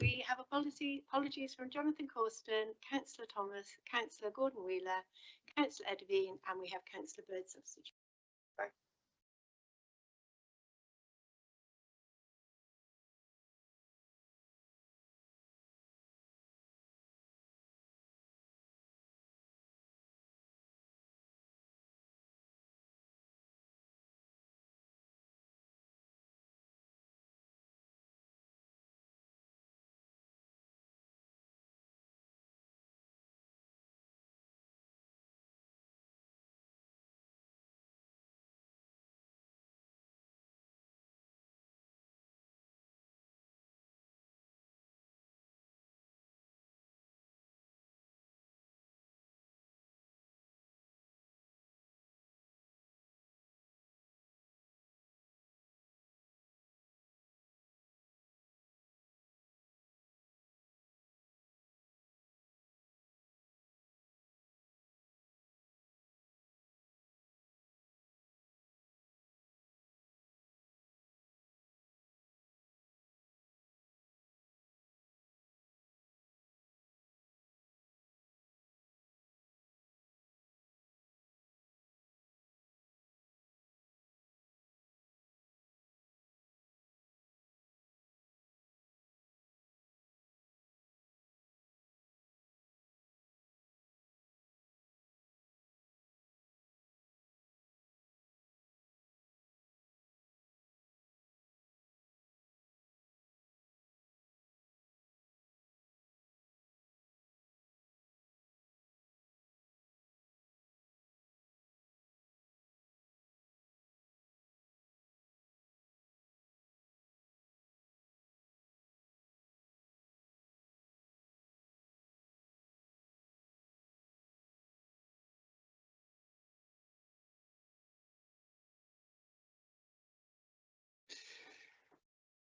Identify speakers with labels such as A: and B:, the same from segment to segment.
A: We have apologies from Jonathan Corston, Councillor Thomas, Councillor Gordon Wheeler, Councillor Edvine, and we have Councillor Bird substitute.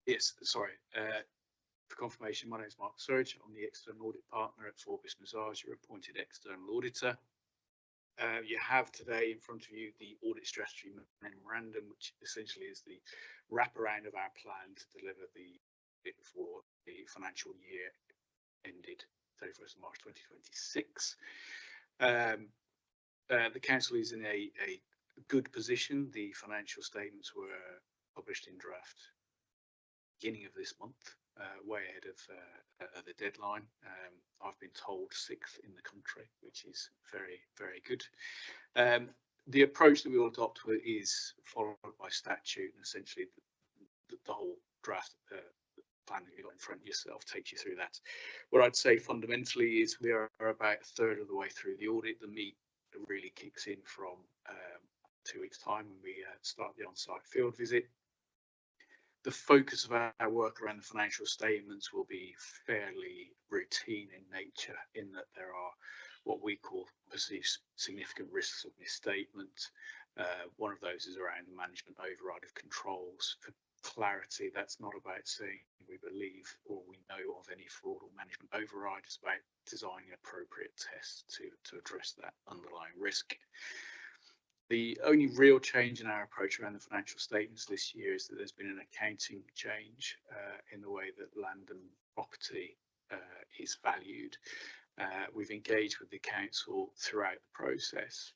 B: Yes, sorry. For confirmation, my name is Mark Surge. I'm the external audit partner at Forbes Mazars, your appointed external auditor. You have today in front of you the audit strategy memorandum, which essentially is the wraparound of our plan to deliver it for the financial year ended 31st of March 2026. The council is in a good position. The financial statements were published in draft beginning of this month, way ahead of the deadline. I've been told 6th in the country, which is very, very good. The approach that we will adopt is followed by statute, and essentially the whole draft plan that you've got in front of yourself takes you through that. What I'd say fundamentally is we are about a third of the way through the audit. The meat really kicks in from 2 weeks' time when we start the on-site field visit. The focus of our work around the financial statements will be fairly routine in nature, in that there are what we call perceived significant risks of misstatement. One of those is around the management override of controls. For clarity, that's not about saying we believe or we know of any fraud or management override. It's about designing appropriate tests to address that underlying risk. The only real change in our approach around the financial statements this year is that there's been an accounting change in the way that land and property is valued. We've engaged with the council throughout the process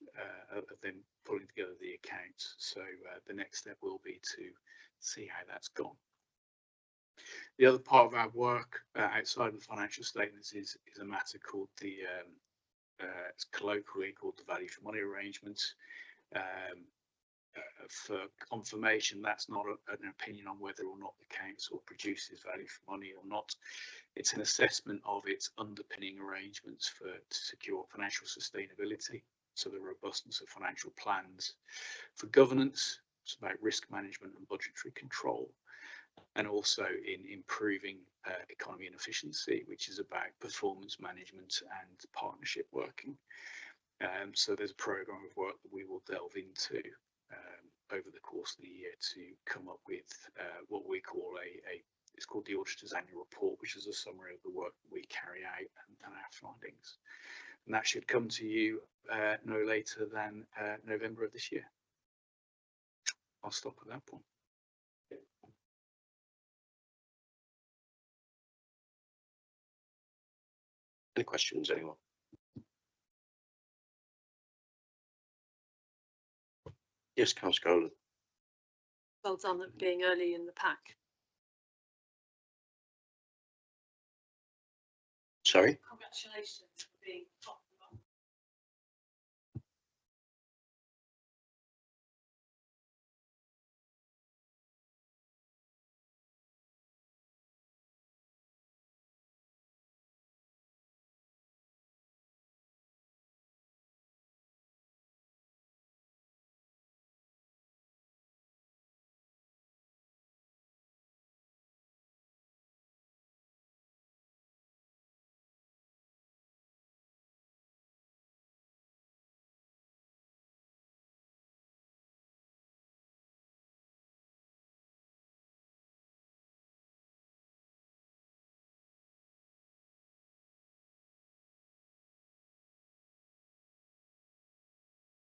B: of them pulling together the accounts. So the next step will be to see how that's gone. The other part of our work outside of the financial statements is a matter called it's colloquially called the value for money arrangements. For confirmation, that's not an opinion on whether or not the council produces value for money or not. It's an assessment of its underpinning arrangements to secure financial sustainability, so the robustness of financial plans. For governance, it's about risk management and budgetary control, and also in improving economy and efficiency, which is about performance management and partnership working. So there's a programme of work that we will delve into over the course of the year to come up with what we call it's called the Auditor's Annual Report, which is a summary of the work that we carry out and our findings. And that should come to you no later than November of this year. I'll stop at that point.
C: Any questions, anyone? Yes, Councillor Golan.
D: Well done at being early in the pack.
C: Sorry?
D: Congratulations for being top.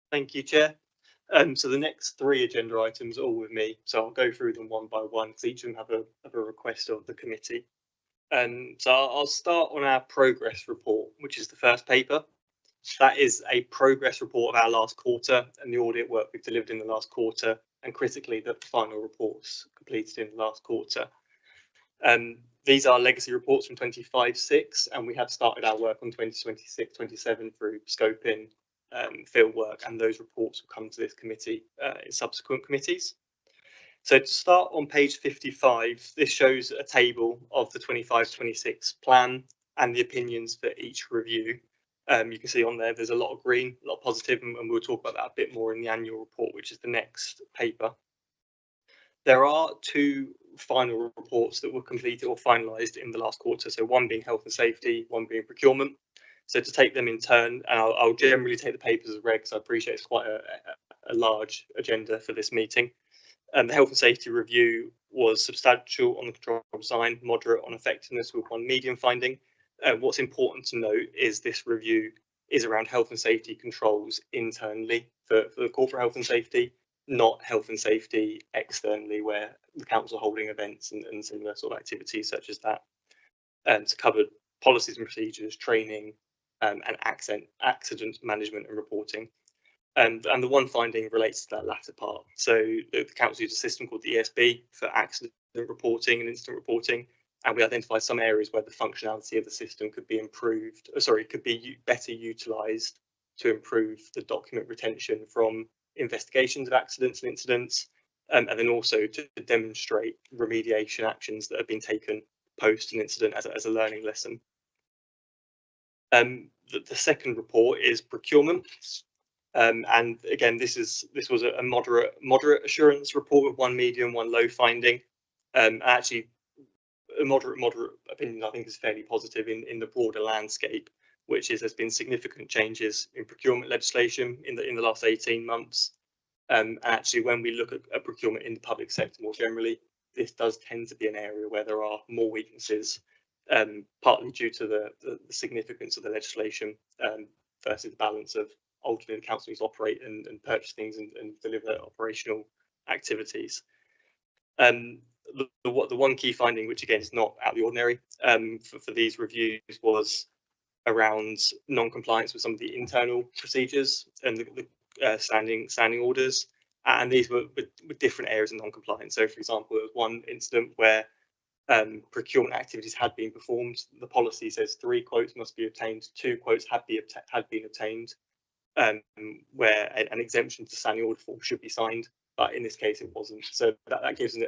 E: Thank you, Chair. So the next 3 agenda items are all with me, so I'll go through them one by one because each of them have a request of the committee. So I'll start on our progress report, which is the first paper. That is a progress report of our last quarter and the audit work we've delivered in the last quarter, and critically, the final reports completed in the last quarter. These are legacy reports from 25/6, and we have started our work on 2026/27 through scoping, field work, and those reports will come to this committee in subsequent committees. So to start on page 55, this shows a table of the 25/26 plan and the opinions for each review. You can see on there's a lot of green, a lot of positive, and we'll talk about that a bit more in the annual report, which is the next paper. There are 2 final reports that were completed or finalised in the last quarter, so one being health and safety, one being procurement. So to take them in turn, and I'll generally take the papers as read because I appreciate it's quite a large agenda for this meeting. The health and safety review was substantial on the control design, moderate on effectiveness with 1 medium finding. What's important to note is this review is around health and safety controls internally for the corporate health and safety, not health and safety externally where the council are holding events and similar sort of activities such as that. To cover policies and procedures, training, and accident management and reporting. And the one finding relates to that latter part. So the council used a system called the ESB for accident reporting and incident reporting, and we identified some areas where the functionality of the system could be improved, could be better utilised to improve the document retention from investigations of accidents and incidents, and then also to demonstrate remediation actions that have been taken post an incident as a learning lesson. The second report is procurement. And again, this was a moderate assurance report with 1 medium, 1 low finding. Actually, a moderate opinion I think is fairly positive in the broader landscape, which is there's been significant changes in procurement legislation in the last 18 months. And actually, when we look at procurement in the public sector more generally, this does tend to be an area where there are more weaknesses, partly due to the significance of the legislation versus the balance of ultimately the council needs to operate and purchase things and deliver operational activities. The one key finding, which again is not out of the ordinary for these reviews, was around non-compliance with some of the internal procedures and the standing orders, and these were with different areas of non-compliance. So, for example, there was one incident where procurement activities had been performed. The policy says 3 quotes must be obtained, 2 quotes had been obtained, where an exemption to standing order form should be signed, but in this case it wasn't. So that gives an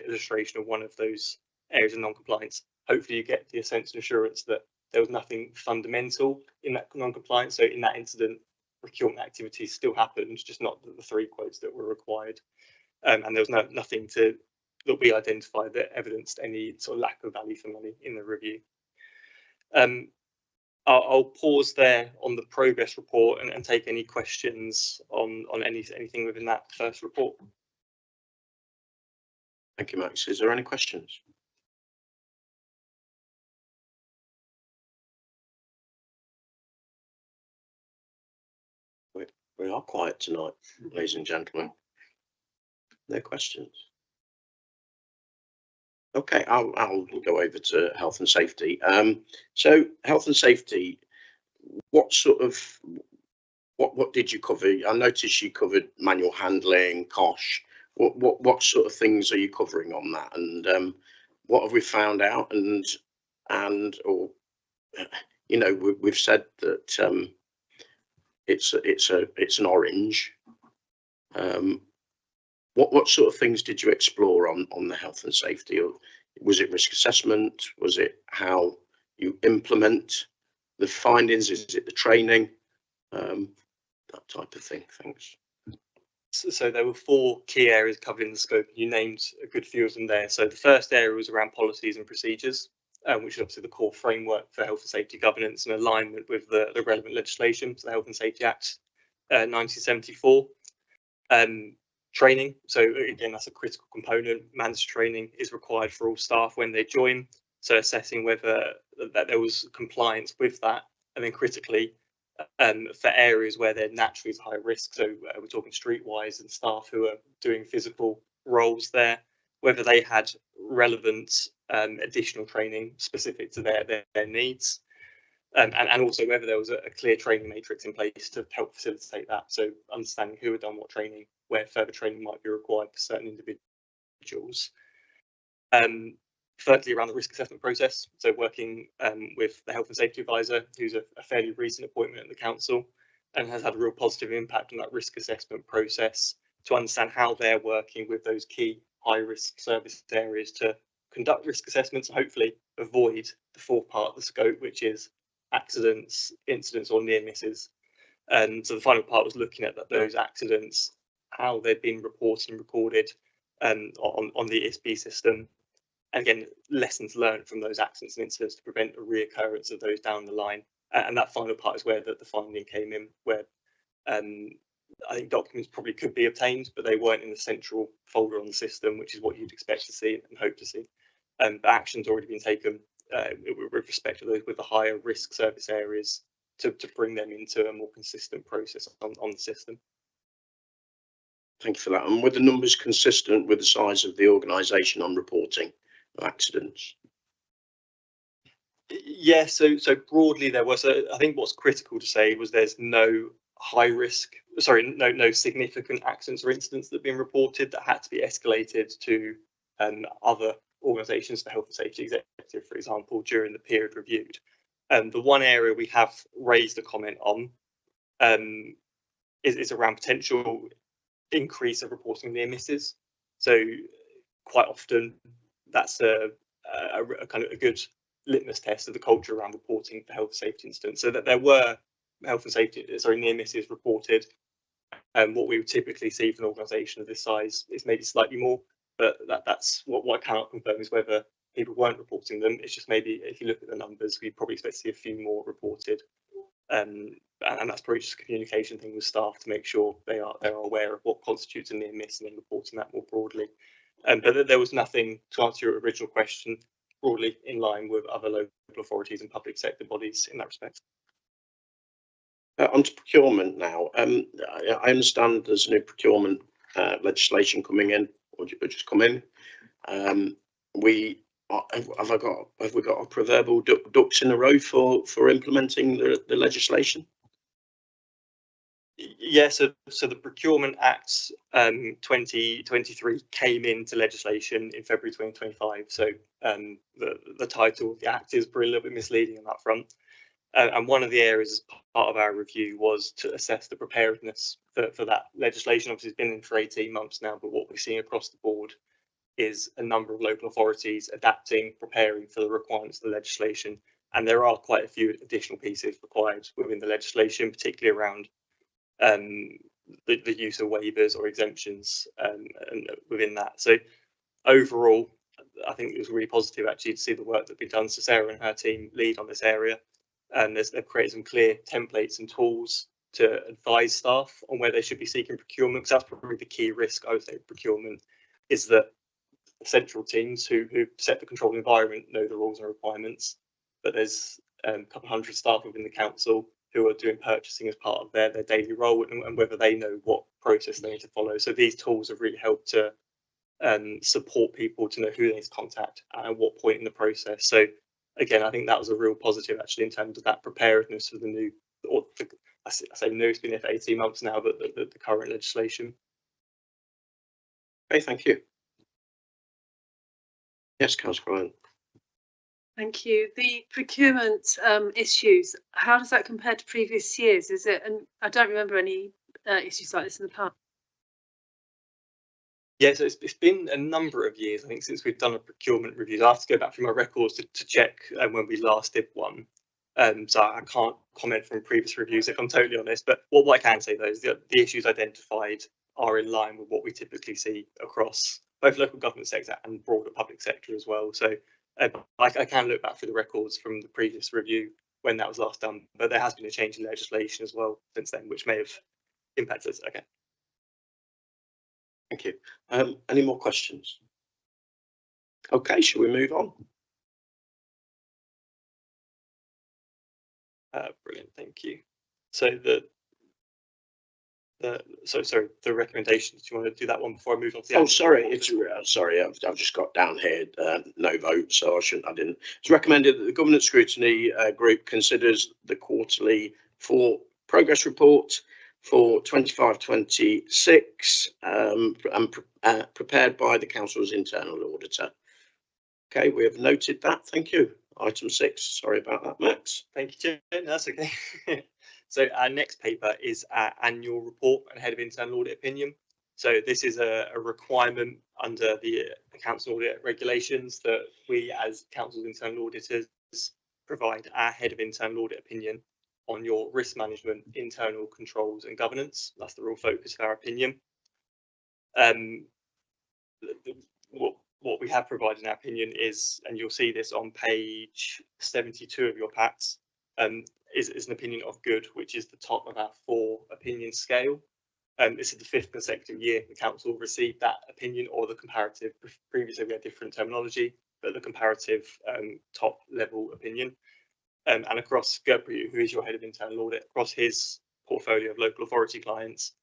E: illustration of one of those areas of non-compliance. Hopefully you get the sense and assurance that there was nothing fundamental in that non-compliance. So in that incident, procurement activities still happened, just not the 3 quotes that were required. And there was nothing that we identified that evidenced any sort of lack of value for money in the review. I'll pause there on the progress report and take any questions on anything within that first report.
C: Thank you, Max. Is there any questions? We are quiet tonight, ladies and gentlemen. No questions. Okay, I'll go over to health and safety. So health and safety, what sort of what did you cover? I noticed you covered manual handling, COSH. What sort of things are you covering on that? And what have we found out? And you know, we've said that it's an orange. What sort of things did you explore on the health and safety? Or was it risk assessment? Was it how you implement the findings? Is it the training? That type of thing. Thanks.
E: So there were 4 key areas covered in the scope. You named a good few of them there. So the first area was around policies and procedures, which is obviously the core framework for health and safety governance and alignment with the relevant legislation, so the Health and Safety Act 1974. Training. So again, that's a critical component. Mandatory training is required for all staff when they join. So assessing whether that there was compliance with that, and then critically, for areas where they're naturally at high risk. So we're talking streetwise and staff who are doing physical roles there, whether they had relevant additional training specific to their needs. And also whether there was a clear training matrix in place to help facilitate that. So understanding who had done what training, where further training might be required for certain individuals. Thirdly, around the risk assessment process. So working with the health and safety advisor, who's a fairly recent appointment at the council and has had a real positive impact on that risk assessment process to understand how they're working with those key high risk service areas to conduct risk assessments and hopefully avoid the 4th part of the scope, which is accidents, incidents or near misses. And so the final part was looking at those accidents, how they've been reported and recorded on the ISB system. And again, lessons learned from those accidents and incidents to prevent a reoccurrence of those down the line. And that final part is where the finding came in, where I think documents probably could be obtained, but they weren't in the central folder on the system, which is what you'd expect to see and hope to see. But action's already been taken with respect to those with the higher risk service areas to bring them into a more consistent process on the system.
C: Thank you for that. And were the numbers consistent with the size of the organisation on reporting of accidents?
E: Yeah, so broadly there was I think what's critical to say was there's no no significant accidents or incidents that have been reported that had to be escalated to other organisations, the health and safety executive, for example, during the period reviewed. The one area we have raised a comment on is around potential increase of reporting near misses. So quite often that's a kind of a good litmus test of the culture around reporting for health and safety incidents. So that there were near misses reported. What we would typically see for an organisation of this size is maybe slightly more, but that's what I cannot confirm is whether people weren't reporting them. It's just maybe if you look at the numbers, we probably expect to see a few more reported. And that's probably just a communication thing with staff to make sure they are aware of what constitutes a near miss and then reporting that more broadly. But there was nothing, to answer your original question, broadly in line with other local authorities and public sector bodies in that respect.
C: Onto procurement now. I understand there's new procurement legislation coming in, or just come in. Have we got a proverbial ducks in a row for implementing the legislation?
E: Yeah, so the Procurement Act 2023 came into legislation in February 2025. So the title of the act is probably a little bit misleading on that front. And one of the areas as part of our review was to assess the preparedness for that legislation. Obviously, it's been in for 18 months now, but what we're seeing across the board is a number of local authorities adapting, preparing for the requirements of the legislation. And there are quite a few additional pieces required within the legislation, particularly around the use of waivers or exemptions and within that. So overall, I think it was really positive actually to see the work that we've done. So Sarah and her team lead on this area, and they've created some clear templates and tools to advise staff on where they should be seeking procurement. Because that's probably the key risk, I would say, procurement, is that the central teams who set the controlled environment know the rules and requirements, but there's a couple hundred staff within the council who are doing purchasing as part of their daily role, and whether they know what process they need to follow. So these tools have really helped to support people to know who they need to contact and at what point in the process. So again, I think that was a real positive actually in terms of that preparedness for the new, or the, I say new, it's been there for 18 months now, but the current legislation.
C: Okay, thank you. Yes, Councillor Ryan.
D: Thank you. The procurement issues, how does that compare to previous years? Is it, and I don't remember any issues like this in the past.
E: Yeah, so it's been a number of years, I think, since we've done a procurement review. I have to go back through my records to check when we last did one. So I can't comment from previous reviews if I'm totally honest. But what I can say though is the issues identified are in line with what we typically see across both local government sector and broader public sector as well. So I can look back through the records from the previous review when that was last done. But there has been a change in legislation as well since then, which may have impacted us. Okay.
C: Thank you. Any more questions? Okay, shall we move on?
E: Brilliant, thank you. So the recommendations. Do you want to do that one before I move on to the?
C: Oh, sorry, it's sorry. I've just got down here no vote, so I didn't. It's recommended that the Governance Scrutiny Group considers the quarterly progress report for 25-26 and prepared by the Council's internal auditor. Okay, we have noted that. Thank you. Item 6. Sorry about that, Max.
E: Thank you, Chair. No, that's okay. So our next paper is our annual report and head of internal audit opinion. So this is a requirement under the council audit regulations that we as council's internal auditors provide our head of internal audit opinion on your risk management, internal controls and governance. That's the real focus of our opinion. What we have provided in our opinion is, and you'll see this on page 72 of your packs, is an opinion of good, which is the top of our 4 opinion scale. This is the 5th consecutive year the council received that opinion or the comparative. Previously we had different terminology, but the comparative top level opinion. And across Gertrude, who is your head of internal audit, across his portfolio of local authority clients,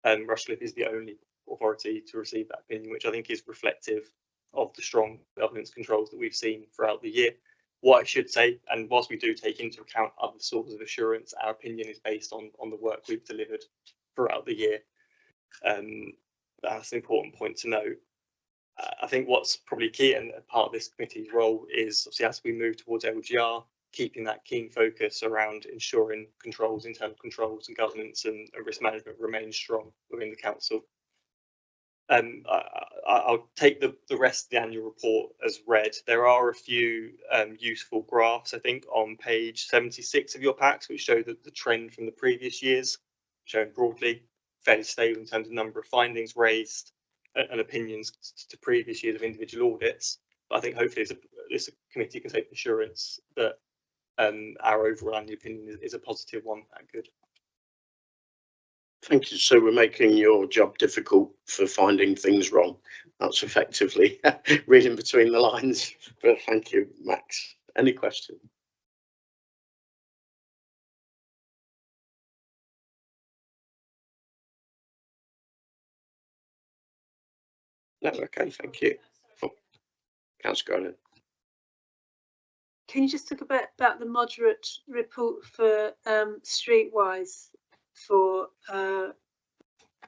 E: Rushcliffe is the only authority to receive that opinion, which I think is reflective of the strong governance controls that we've seen throughout the year. What I should say, and whilst we do take into account other sources of assurance, our opinion is based on the work we've delivered throughout the year. That's an important point to note. I think what's probably key and part of this committee's role is, obviously, as we move towards LGR, keeping that keen focus around ensuring controls, internal controls and governance and risk management remain strong within the council. I'll take the rest of the annual report as read. There are a few useful graphs, I think, on page 76 of your packs, which show that the trend from the previous years, shown broadly, fairly stable in terms of number of findings raised and opinions to previous years of individual audits. But I think hopefully this committee can take assurance that our overall annual opinion is a positive one and good.
C: Thank you. So we're making your job difficult for finding things wrong. That's effectively reading between the lines. But thank you, Max. Any question? No, okay, thank you. Oh, Councillor Garland.
D: Can you just talk about the moderate report for Streetwise for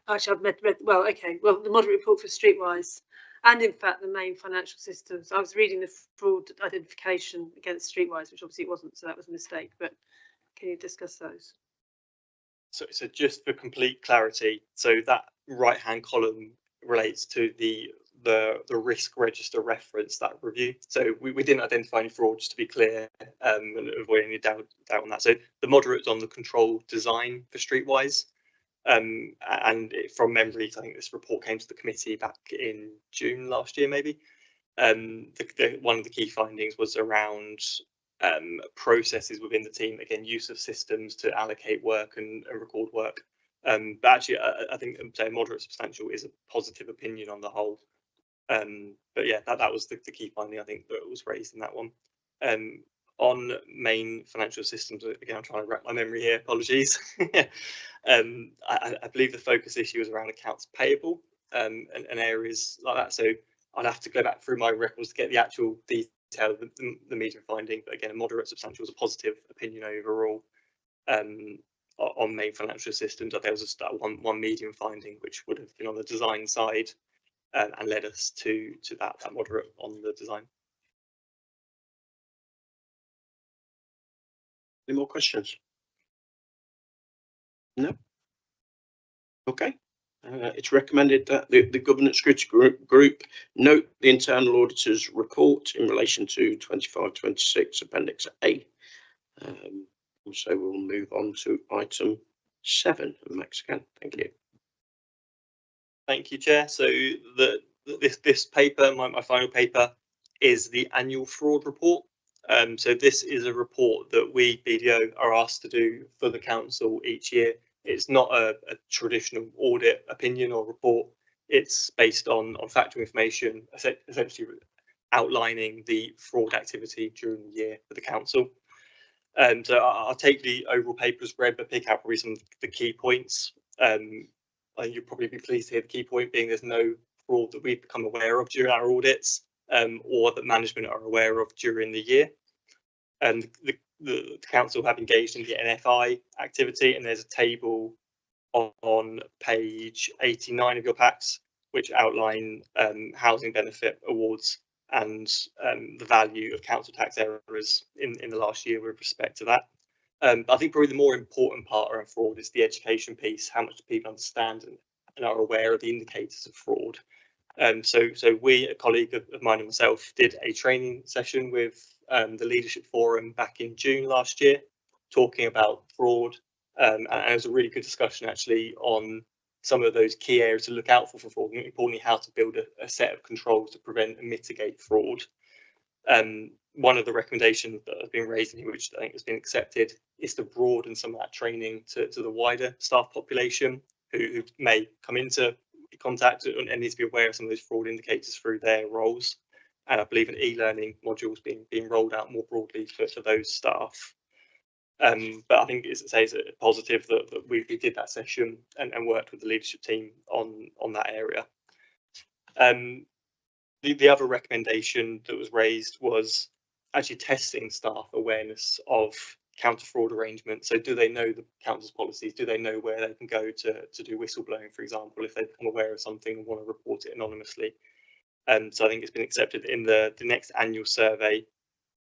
D: actually I've read well, okay, well, the moderate report for Streetwise and in fact the main financial systems. I was reading the fraud identification against Streetwise, which obviously it wasn't, so that was a mistake, but can you discuss those?
E: So just for complete clarity, so that right hand column relates to the risk register reference, that review. So we didn't identify any fraud, just to be clear, and avoid any doubt on that. So the moderate's on the control design for Streetwise, and from memory, I think this report came to the committee back in June last year, maybe. One of the key findings was around processes within the team, again, use of systems to allocate work and record work. But actually, I think moderate substantial is a positive opinion on the whole. But yeah, that was the key finding, I think, that was raised in that one. On main financial systems, again, I'm trying to wrap my memory here, apologies. I believe the focus issue was around accounts payable. and areas like that. So I'd have to go back through my records to get the actual detail of the median finding. But again, a moderate substantial is a positive opinion overall on main financial systems. There was just that one median finding which would have been on the design side and led us to that moderate on the design.
C: Any more questions? No. Okay. It's recommended that the Governance Scrutiny Group note the internal auditor's report in relation to 25-26 Appendix A. So we'll move on to item 7. Max again. Thank you.
E: Thank you, Chair. So this paper, my final paper, is the annual fraud report. So this is a report that we, BDO, are asked to do for the council each year. It's not a traditional audit opinion or report. It's based on factual information, essentially outlining the fraud activity during the year for the council. So I'll take the overall paper as read, but pick out probably some of the key points. I think you'll probably be pleased to hear the key point being there's no fraud that we've become aware of during our audits, or that management are aware of during the year. And the council have engaged in the NFI activity, and there's a table on page 89 of your packs which outline housing benefit awards and the value of council tax errors in the last year with respect to that. But I think probably the more important part around fraud is the education piece, how much do people understand and are aware of the indicators of fraud. So we, a colleague of mine and myself, did a training session with the Leadership Forum back in June last year, talking about fraud. And it was a really good discussion actually on some of those key areas to look out for fraud, and importantly how to build a set of controls to prevent and mitigate fraud. One of the recommendations that has been raised, which I think has been accepted, is to broaden some of that training to the wider staff population who may come into contact and need to be aware of some of those fraud indicators through their roles. And I believe an e-learning module is being rolled out more broadly for those staff. But I think it's a positive that we did that session and worked with the leadership team on that area. The other recommendation that was raised was actually testing staff awareness of counter fraud arrangements. So do they know the council's policies? Do they know where they can go to do whistleblowing, for example, if they become aware of something and want to report it anonymously? So I think it's been accepted in the next annual survey.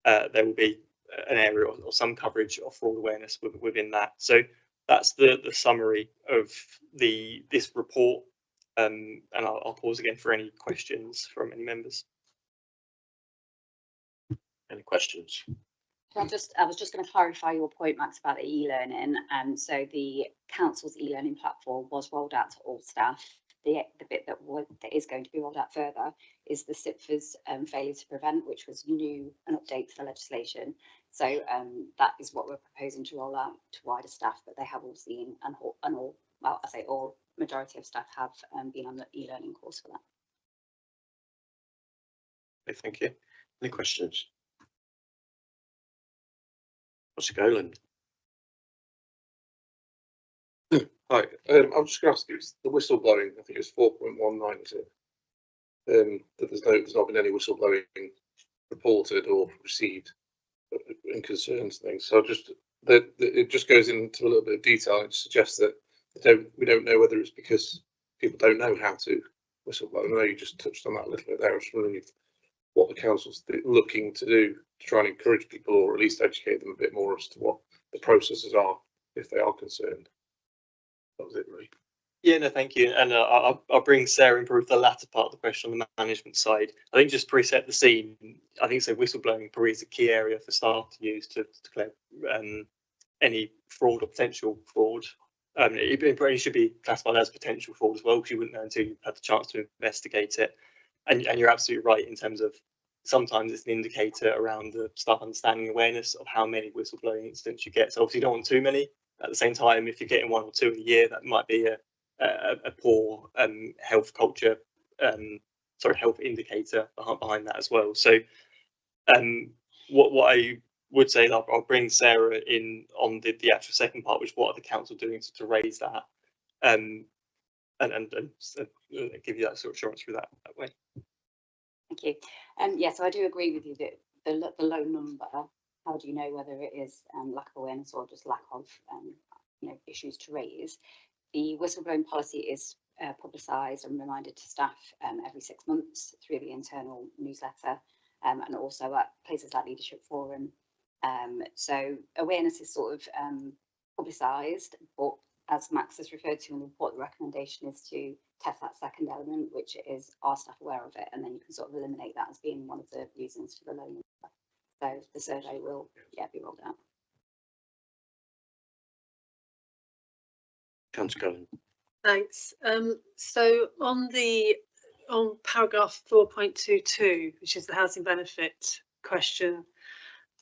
E: There will be an area or some coverage of fraud awareness within that. So that's the summary of this report. And I'll pause again for any questions from any members.
C: Any questions?
F: I was just going to clarify your point, Max, about the e-learning. So the council's e-learning platform was rolled out to all staff. The bit that is going to be rolled out further is the SIPFA's failure to prevent, which was an update to the legislation. So that is what we're proposing to roll out to wider staff, but they have all seen and all, well, I say all, majority of staff have been on the e-learning course for that.
C: Okay, thank you. Any questions? What's it going?
G: Hi, I'm just going to ask you, the whistleblowing, I think it was 4.19, is it? That there's not been any whistleblowing reported or received in concerns things. So it just goes into a little bit of detail and suggests that we don't know whether it's because people don't know how to whistleblow. I know you just touched on that a little bit there. I was wondering what the council's looking to do to try and encourage people, or at least educate them a bit more as to what the processes are if they are concerned. That was it, really.
E: Yeah, no, thank you. And I'll bring Sarah in for the latter part of the question on the management side. I think just to preset the scene, I think so whistleblowing probably is a key area for staff to use to declare any fraud or potential fraud. It probably should be classified as potential fraud as well, because you wouldn't know until you had the chance to investigate it. And you're absolutely right in terms of sometimes it's an indicator around the staff understanding awareness of how many whistleblowing incidents you get. So obviously you don't want too many. At the same time, if you're getting 1 or 2 a year, that might be a poor health culture, health indicator behind that as well. So what I would say, I'll bring Sarah in on the actual second part, which what are the council doing to raise that. give you that sort of assurance through that way.
F: Thank you. Yeah, so I do agree with you that the low number, how do you know whether it is lack of awareness or just lack of issues to raise? The whistleblowing policy is publicised and reminded to staff every 6 months through the internal newsletter, and also at places like Leadership Forum. So awareness is sort of publicised, but as Max has referred to in the report, the recommendation is to test that second element, which is, are staff aware of it? And then you can sort of eliminate that as being one of the reasons for the low number. So the survey will, be rolled out.
C: Councillor Cullen.
D: Thanks. So on paragraph 4.22, which is the housing benefit question,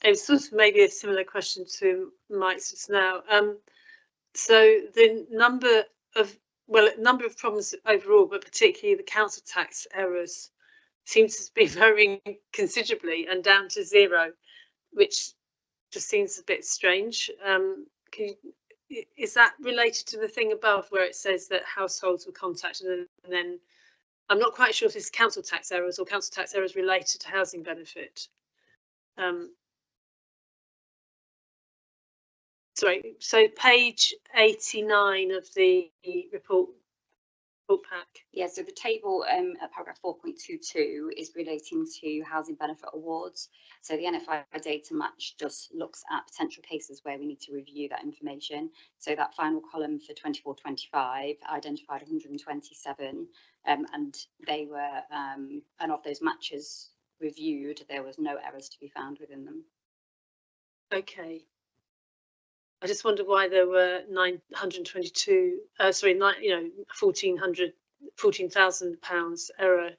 D: it was sort of maybe a similar question to Mike's just now. So the number of problems overall, but particularly the council tax errors, seems to be varying considerably and down to 0, which just seems a bit strange. Is that related to the thing above where it says that households were contacted, and then I'm not quite sure if it's council tax errors or council tax errors related to housing benefit. Sorry, so page 89 of the report pack.
F: Yeah, so the table at paragraph 4.22 is relating to housing benefit awards. So the NFI data match just looks at potential cases where we need to review that information. So that final column for 24-25 identified 127, and they were, and of those matches reviewed, there was no errors to be found within them.
D: Okay. I just wonder why there were 922, sorry, 14,000 pounds error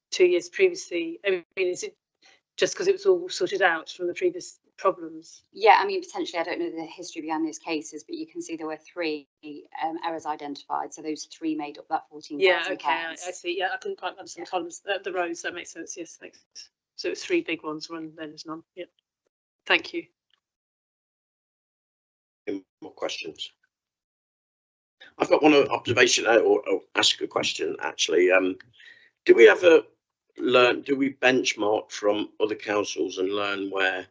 D: 2 years previously. I mean, is it just because it was all sorted out from the previous problems?
F: Yeah, I mean, potentially, I don't know the history behind those cases, but you can see there were 3 errors identified. So those 3 made up that 14,000.
D: Yeah, okay, I see. Yeah, I couldn't quite understand columns, the rows. That makes sense. Yes, thanks. So it's 3 big ones, one then there's none. Yeah, thank you.
C: Any more questions? I've got one observation or ask a question actually. Do we ever do we benchmark from other councils and learn where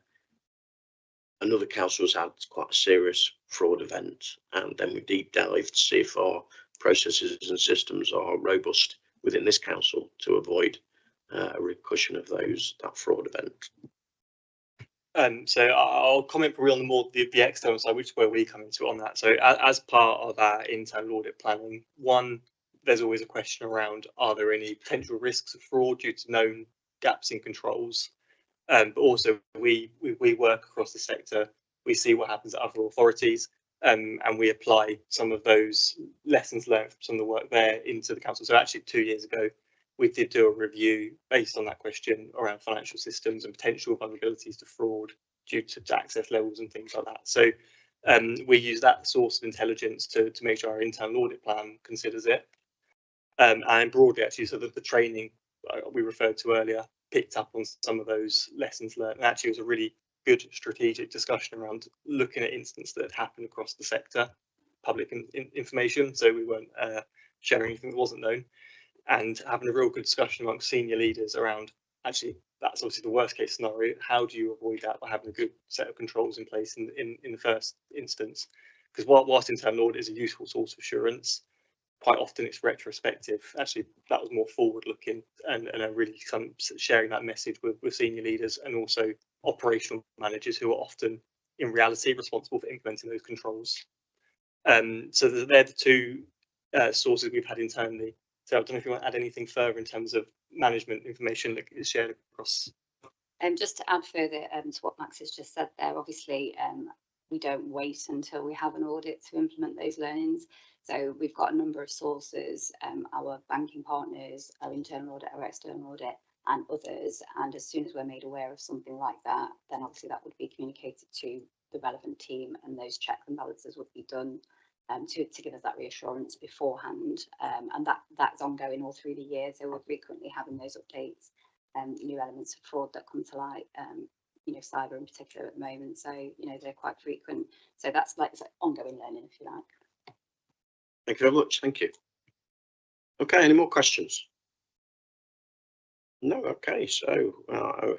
C: another council has had quite a serious fraud event, and then we deep dive to see if our processes and systems are robust within this council to avoid a repercussion of that fraud event?
E: So I'll comment probably on the external side, which is where we come into on that. So as part of our internal audit planning, there's always a question around, are there any potential risks of fraud due to known gaps in controls? But also we work across the sector, we see what happens at other authorities, and we apply some of those lessons learned from some of the work there into the council. So actually 2 years ago, we did do a review based on that question around financial systems and potential vulnerabilities to fraud due to access levels and things like that. So we use that source of intelligence to make sure our internal audit plan considers it. And broadly, actually, so that the training we referred to earlier picked up on some of those lessons learned. And actually, it was a really good strategic discussion around looking at incidents that had happened across the sector, public information. So we weren't sharing anything that wasn't known, and having a real good discussion amongst senior leaders around, actually, that's obviously the worst case scenario. How do you avoid that by having a good set of controls in place in the first instance? Because whilst internal audit is a useful source of assurance, quite often it's retrospective. Actually, that was more forward looking and really sharing that message with senior leaders and also operational managers who are often in reality responsible for implementing those controls. So they're the 2 sources we've had internally. So I don't know if you want to add anything further in terms of management information that is shared across.
F: Just to add further to what Max has just said there, obviously we don't wait until we have an audit to implement those learnings. So we've got a number of sources, our banking partners, our internal audit, our external audit, and others. And as soon as we're made aware of something like that, then obviously that would be communicated to the relevant team, and those checks and balances would be done to give us that reassurance beforehand. And that's ongoing all through the year. So we're frequently having those updates, new elements of fraud that come to light, cyber in particular at the moment. So, they're quite frequent. So that's like ongoing learning, if you like.
C: Thank you very much. Thank you. Okay, any more questions? No, okay, so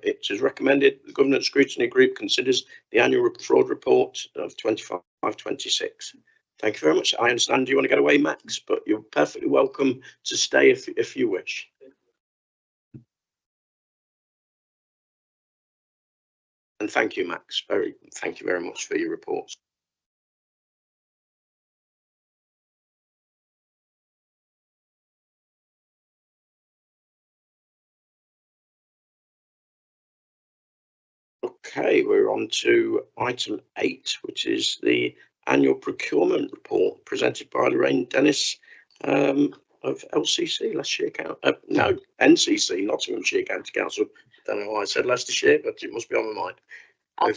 C: it is recommended the Governance Scrutiny Group considers the annual fraud report of 25-26. Thank you very much. I understand you want to get away, Max, but you're perfectly welcome to stay if you wish. And thank you, Max. Thank you very much for your reports. Okay, we're on to item 8, which is the annual procurement report presented by Lorraine Dennis of LCC, Leicestershire County. No, NCC, Nottinghamshire County Council. Don't know why I said Leicestershire, but it must be on my mind.
F: I'll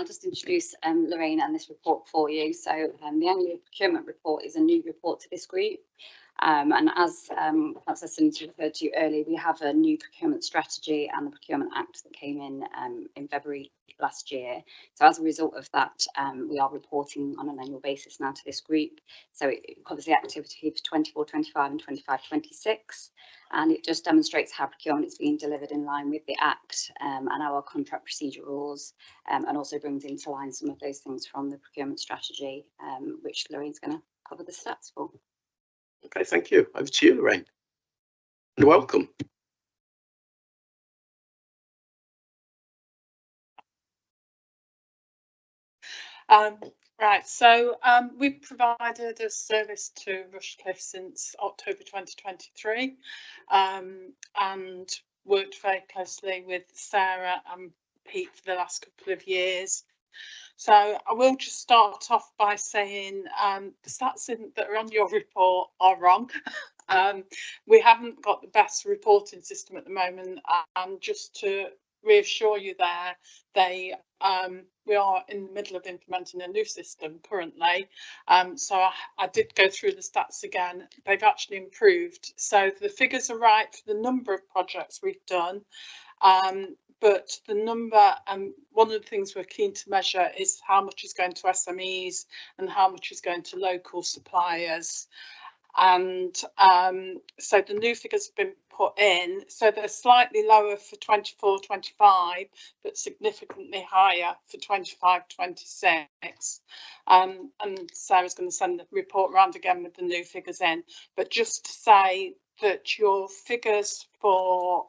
F: just introduce Lorraine and this report for you. So the annual procurement report is a new report to this group. And as Cindy referred to earlier, we have a new procurement strategy and the Procurement Act that came in February last year. So as a result of that, we are reporting on an annual basis now to this group. So it covers the activity for 24-25 and 25-26. And it just demonstrates how procurement is being delivered in line with the Act and our contract procedure rules, and also brings into line some of those things from the procurement strategy, which Lorraine's going to cover the stats for.
C: Okay, thank you. Over to you, Lorraine. And welcome.
H: Right, so we've provided a service to Rushcliffe since October 2023 and worked very closely with Sarah and Pete for the last couple of years. So I will just start off by saying the stats that are on your report are wrong. We haven't got the best reporting system at the moment, and just to reassure you there, we are in the middle of implementing a new system currently. So I did go through the stats again. They've actually improved. So the figures are right for the number of projects we've done. But the number, one of the things we're keen to measure is how much is going to SMEs and how much is going to local suppliers. And so the new figures have been put in, so they're slightly lower for 24-25 but significantly higher for 25-26. And Sarah's going to send the report round again with the new figures in, but just to say that your figures for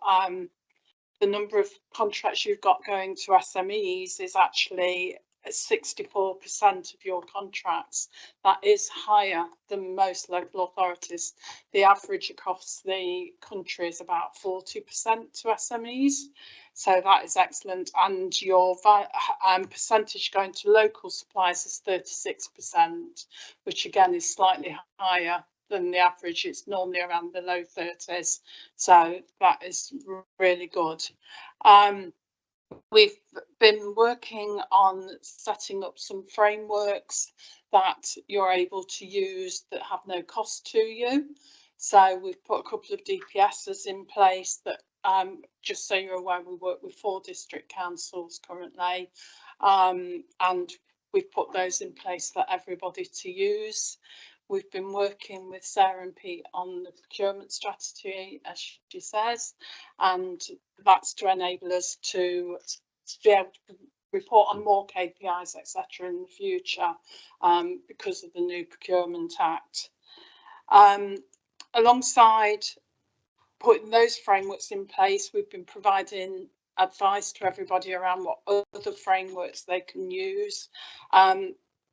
H: the number of contracts you've got going to SMEs is actually 64% of your contracts. That is higher than most local authorities. The average across the country is about 40% to SMEs. So that is excellent. And your percentage going to local suppliers is 36%, which again is slightly higher than the average. It's normally around the low 30s. So that is really good. We've been working on setting up some frameworks that you're able to use that have no cost to you. So we've put a couple of DPSs in place that, just so you're aware, we work with 4 district councils currently, and we've put those in place for everybody to use. We've been working with Sarah and Pete on the procurement strategy, as she says, and that's to enable us to be able to report on more KPIs, etc. in the future, because of the new Procurement Act. Alongside putting those frameworks in place, we've been providing advice to everybody around what other frameworks they can use.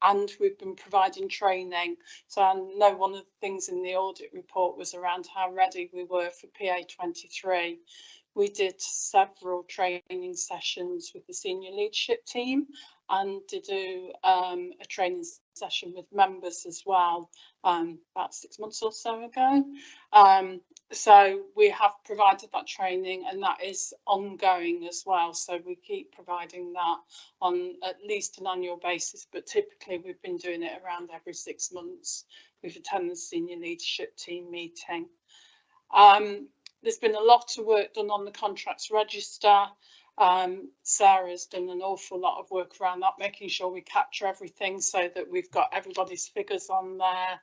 H: And we've been providing training. So I know one of the things in the audit report was around how ready we were for PA23. We did several training sessions with the senior leadership team and did do a training session with members as well, about 6 months or so ago. So we have provided that training and that is ongoing as well. So we keep providing that on at least an annual basis, but typically we've been doing it around every 6 months. We've attended the senior leadership team meeting. There's been a lot of work done on the contracts register. Sarah's done an awful lot of work around that, making sure we capture everything so that we've got everybody's figures on there.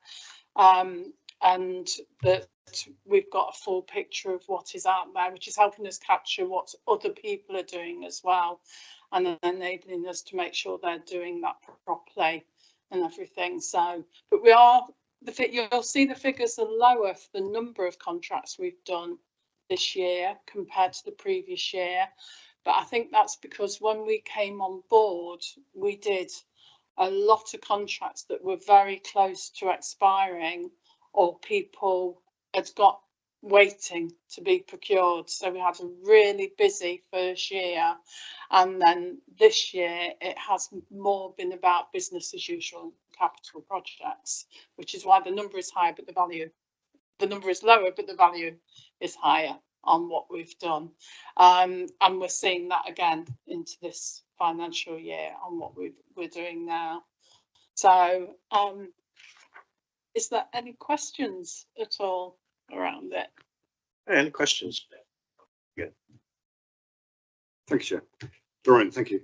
H: and that we've got a full picture of what is out there, which is helping us capture what other people are doing as well, and enabling us to make sure they're doing that properly and everything. So, but we are, you'll see the figures are lower for the number of contracts we've done this year compared to the previous year. But I think that's because when we came on board, we did a lot of contracts that were very close to expiring, or people had got waiting to be procured. So we had a really busy first year, and then this year it has more been about business as usual capital projects, which is why the number is higher, but the number is lower, but the value is higher on what we've done. And we're seeing that again into this financial year on what we're doing now. So is there any questions at all around it?
C: Any questions? Yeah.
I: Thank you, Chair. Dorian, thank you.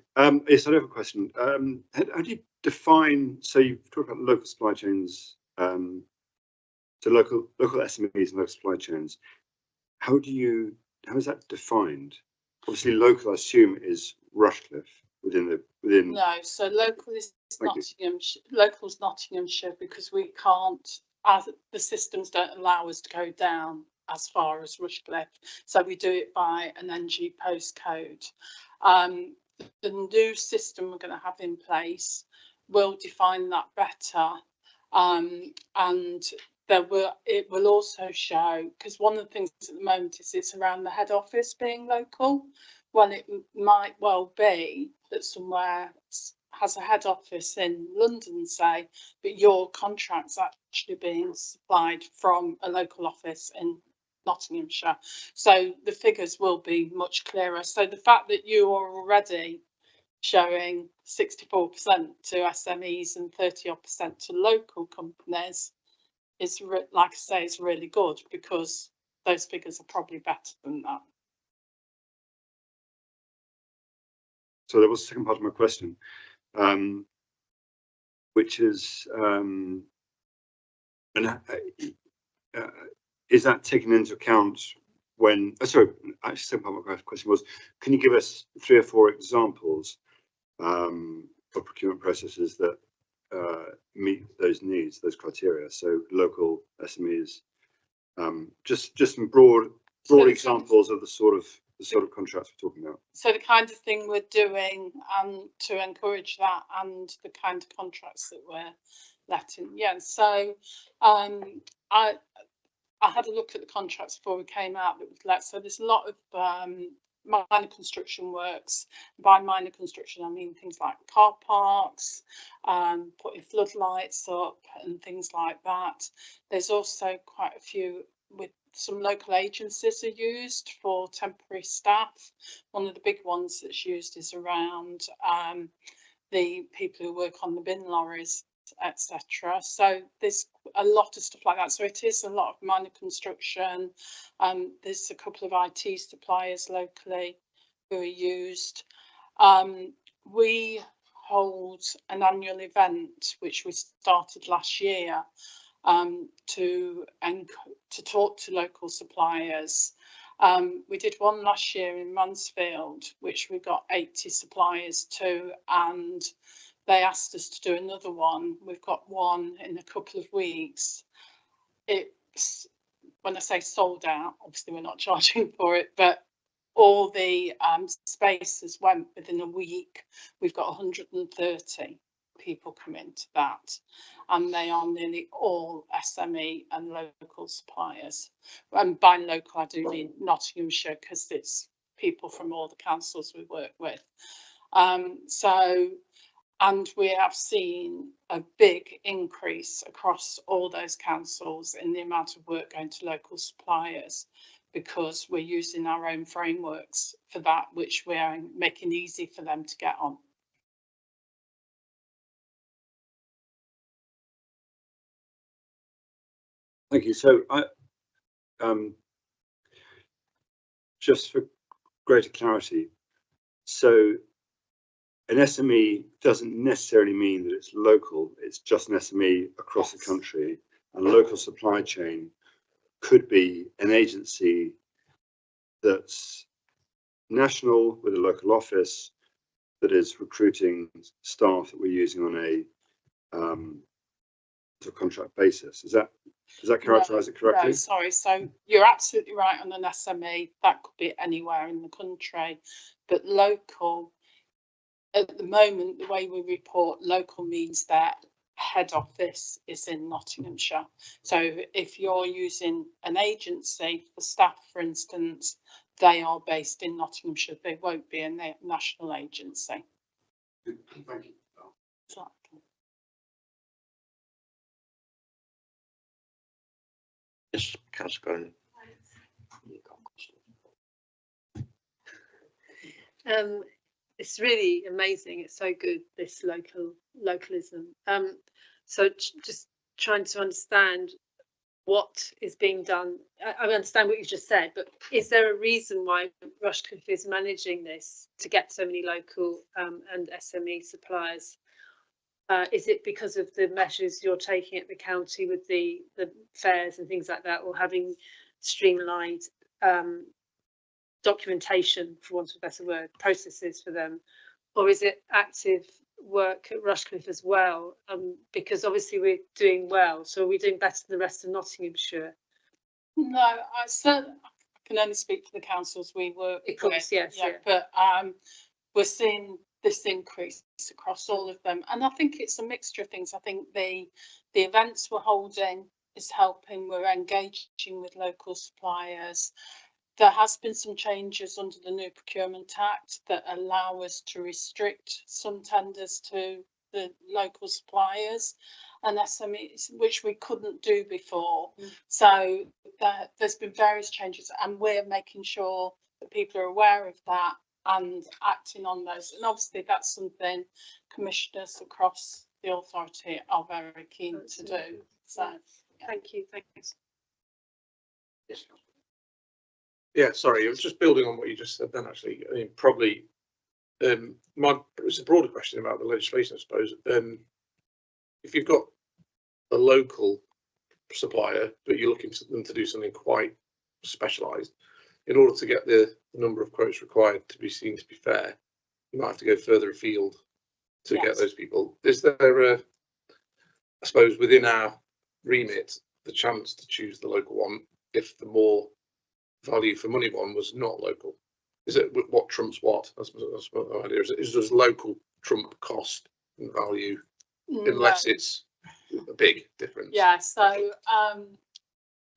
I: Yes, I have a question. How do you define, so you've talked about local supply chains, so local SMEs and local supply chains. How is that defined? Obviously local, I assume, is Rushcliffe within.
H: No, so local is Nottinghamshire. Local's Nottinghamshire, because we can't, as the systems don't allow us to go down as far as Rushcliffe, so we do it by an NG postcode. The new system we're going to have in place will define that better, and it will also show, because one of the things at the moment is it's around the head office being local. Well, it might well be that somewhere has a head office in London, say, but your contract's actually being supplied from a local office in Nottinghamshire. So the figures will be much clearer. So the fact that you are already showing 64% to SMEs and 30% to local companies is, like I say, is really good, because those figures are probably better than that.
I: So that was the second part of my question, which is, is that taken into account when, sorry, actually, second part of my question was, can you give us 3 or 4 examples of procurement processes that meet those needs, those criteria? So local SMEs, just some broad examples of the sort of contracts we're talking about. So
H: the kind of thing we're doing to encourage that, and the kind of contracts that we're letting. Yeah, so I had a look at the contracts before we came out that was let. So there's a lot of minor construction works. By minor construction, I mean things like car parks, putting floodlights up and things like that. There's also quite a few with some local agencies are used for temporary staff. One of the big ones that's used is around the people who work on the bin lorries, etc. So there's a lot of stuff like that. So it is a lot of minor construction. There's a couple of IT suppliers locally who are used. We hold an annual event which we started last year to talk to local suppliers. We did one last year in Mansfield, which we got 80 suppliers to, and they asked us to do another one. We've got one in a couple of weeks. It's, when I say sold out, obviously we're not charging for it, but all the spaces went within a week. We've got 130 people come into that, and they are nearly all SME and local suppliers. And by local, I do mean Nottinghamshire, because it's people from all the councils we work with. And we have seen a big increase across all those councils in the amount of work going to local suppliers, because we're using our own frameworks for that, which we're making easy for them to get on.
I: Thank you. So just for greater clarity, so an SME doesn't necessarily mean that it's local, it's just an SME across the country. and local supply chain could be an agency that's national with a local office that is recruiting staff that we're using on a contract basis. Does that characterise it correctly?
H: No, sorry. So you're absolutely right on an SME. That could be anywhere in the country, but local, at the moment, the way we report local means that head office is in Nottinghamshire. So if you're using an agency for staff, for instance, they are based in Nottinghamshire. They won't be a national agency.
I: Thank you.
H: Exactly.
C: Yes, Councillor Gordon.
D: It's really amazing. It's so good, this localism. So just trying to understand what is being done. I understand what you just said, but is there a reason why Rushcliffe is managing this to get so many local and SME suppliers? Is it because of the measures you're taking at the county with the fairs and things like that, or having streamlined documentation, for want of a better word, processes for them? Or is it active work at Rushcliffe as well? Because obviously we're doing well, so are we doing better than the rest of Nottinghamshire?
H: No, I can only speak for the councils we work
D: Of course,
H: with.
D: yes, yeah.
H: But we're seeing this increase across all of them, and I think it's a mixture of things. I think the events we're holding is helping. We're engaging with local suppliers. There has been some changes under the new Procurement Act that allow us to restrict some tenders to the local suppliers and SMEs, which we couldn't do before. So there's been various changes, and we're making sure that people are aware of that and acting on those. And obviously that's something commissioners across the authority are very keen to do. So yeah.
D: Thank you. Thanks.
C: Yes.
G: Yeah, sorry, I was just building on what you just said then, actually. I mean, probably, it's a broader question about the legislation, I suppose. If you've got a local supplier, but you're looking for them to do something quite specialised, in order to get the number of quotes required to be seen to be fair, you might have to go further afield to get those people. Is there, I suppose, within our remit, the chance to choose the local one if the more value for money one was not local? Is it what trumps what? That's what the idea is. Is does local trump cost and value unless it's a big difference?
H: Yeah, so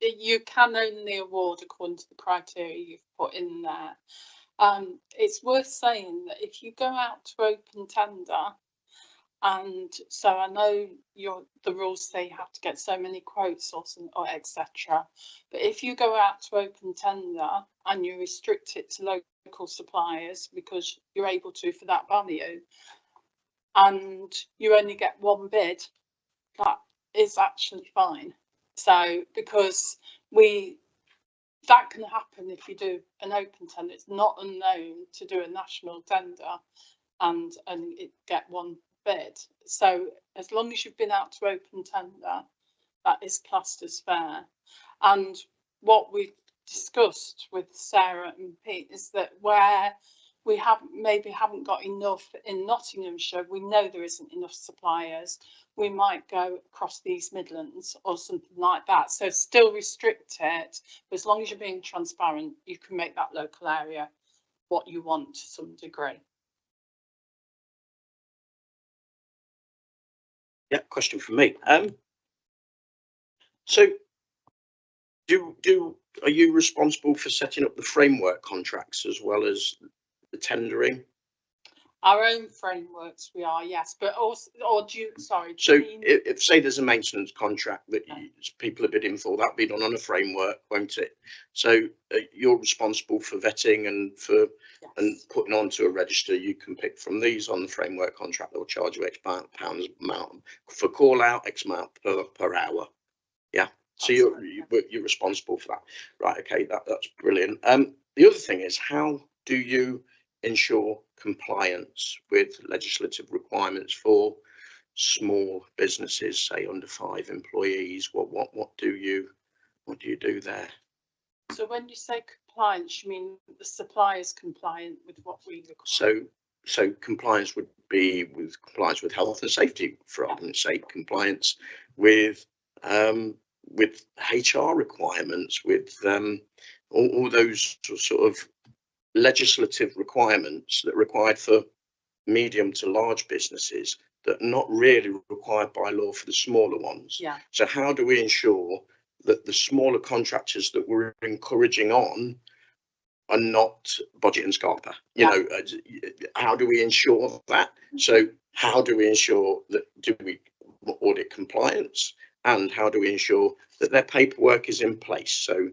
H: you can only award according to the criteria you've put in there. It's worth saying that if you go out to open tender, and so I know the rules say you have to get so many quotes or etc. But if you go out to open tender and you restrict it to local suppliers because you're able to for that value, and you only get one bid, that is actually fine. So because that can happen if you do an open tender. It's not unknown to do a national tender and get one bid. So as long as you've been out to open tender, that is classed as fair. And what we've discussed with Sarah and Pete is that where we haven't got enough in Nottinghamshire, we know there isn't enough suppliers, we might go across the East Midlands or something like that. So still restrict it, but as long as you're being transparent, you can make that local area what you want to some degree.
C: Yeah, question for me. So are you responsible for setting up the framework contracts as well as the tendering?
H: Our own frameworks we are, yes, but also,
C: So if say there's a maintenance contract that people are bidding for, that'll be done on a framework, won't it? So you're responsible for vetting and and putting onto a register. You can pick from these on the framework contract. They'll charge you X pounds amount for call out, X amount per hour. Yeah. So you're responsible for that, right? Okay, that's brilliant. The other thing is, how do you ensure compliance with legislative requirements for small businesses, say under 5 employees? What do you do there?
H: So when you say compliance, you mean the supplier is compliant with what we require?
C: So compliance would be with compliance with health and safety, for argument's sake, compliance with HR requirements, with all those sort of legislative requirements that are required for medium to large businesses that are not really required by law for the smaller ones.
H: Yeah.
C: So how do we ensure that the smaller contractors that we're encouraging on are not Budget and Scarpa? You know, how do we ensure that? So how do we ensure that, do we audit compliance, and how do we ensure that their paperwork is in place? So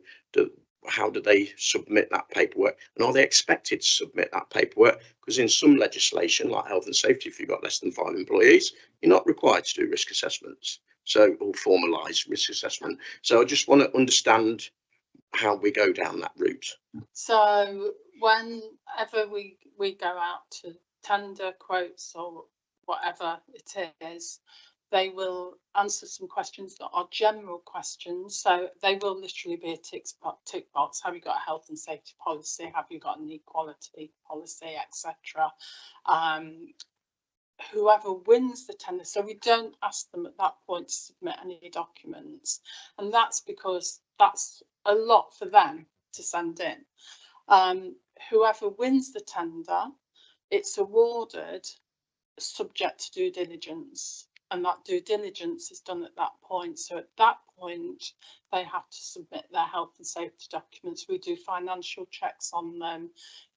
C: how do they submit that paperwork, and are they expected to submit that paperwork? Because in some legislation, like health and safety, if you've got less than 5 employees, you're not required to do risk assessments, so, or formalised risk assessment. So I just want to understand how we go down that route.
H: So whenever we go out to tender quotes or whatever it is, they will answer some questions that are general questions. So they will literally be a tick box. Have you got a health and safety policy? Have you got an equality policy, etc. Whoever wins the tender, so we don't ask them at that point to submit any documents, and that's because that's a lot for them to send in. Whoever wins the tender, it's awarded subject to due diligence, and that due diligence is done at that point. So at that point, they have to submit their health and safety documents. We do financial checks on them.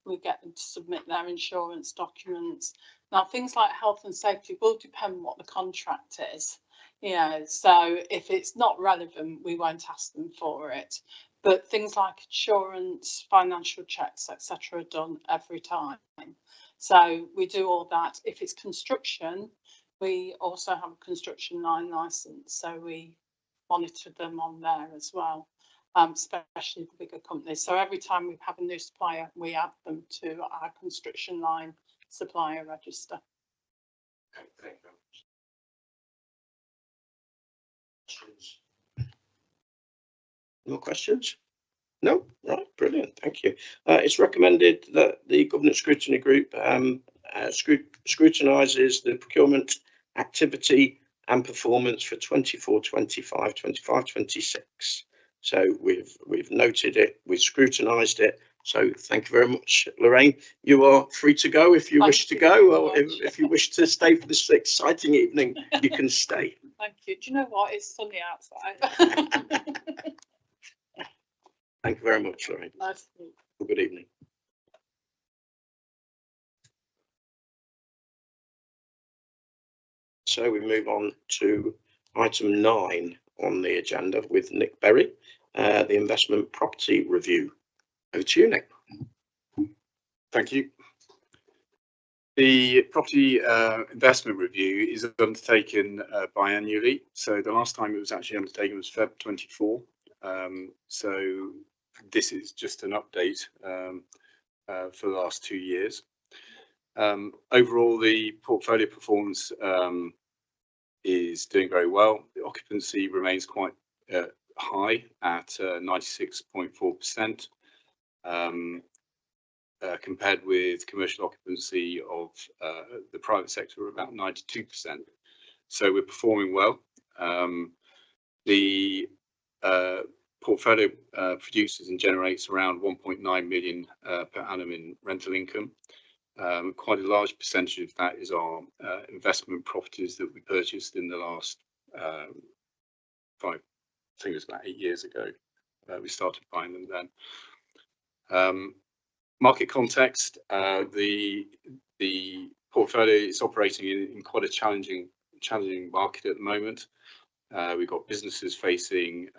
H: We get them to submit their insurance documents. Now, things like health and safety will depend what the contract is. You know, so if it's not relevant, we won't ask them for it. But things like insurance, financial checks, etc., are done every time. So we do all that. If it's construction, we also have a construction line licence, so we monitor them on there as well, especially the bigger companies. So every time we have a new supplier, we add them to our construction line supplier register.
C: Okay, thank you. Questions? No questions? No? Right, brilliant, thank you. It's recommended that the Governance Scrutiny Group scrutinises the procurement activity and performance for 24, 25, 25, 26. So we've noted it, we've scrutinised it. So thank you very much, Lorraine. You are free to go if you wish to go, or if you wish to stay for this exciting evening, you can stay.
H: Thank you. Do you know what? It's sunny outside.
C: Thank you very much, Lorraine.
H: Nice to meet you.
C: Good evening. So we move on to item 9 on the agenda with Nick Berry, the investment property review. Over to you, Nick.
I: Thank you. The property investment review is undertaken biannually. So the last time it was actually undertaken was Feb 24. So this is just an update for the last 2 years. Overall, the portfolio performance is doing very well. The occupancy remains quite high at 96.4%, compared with commercial occupancy of the private sector of about 92%. So we're performing well. The portfolio produces and generates around 1.9 million per annum in rental income. Quite a large percentage of that is our investment properties that we purchased in the last 5, I think it was about 8 years ago. We started buying them then. Market context, the portfolio is operating in quite a challenging market at the moment. We've got businesses facing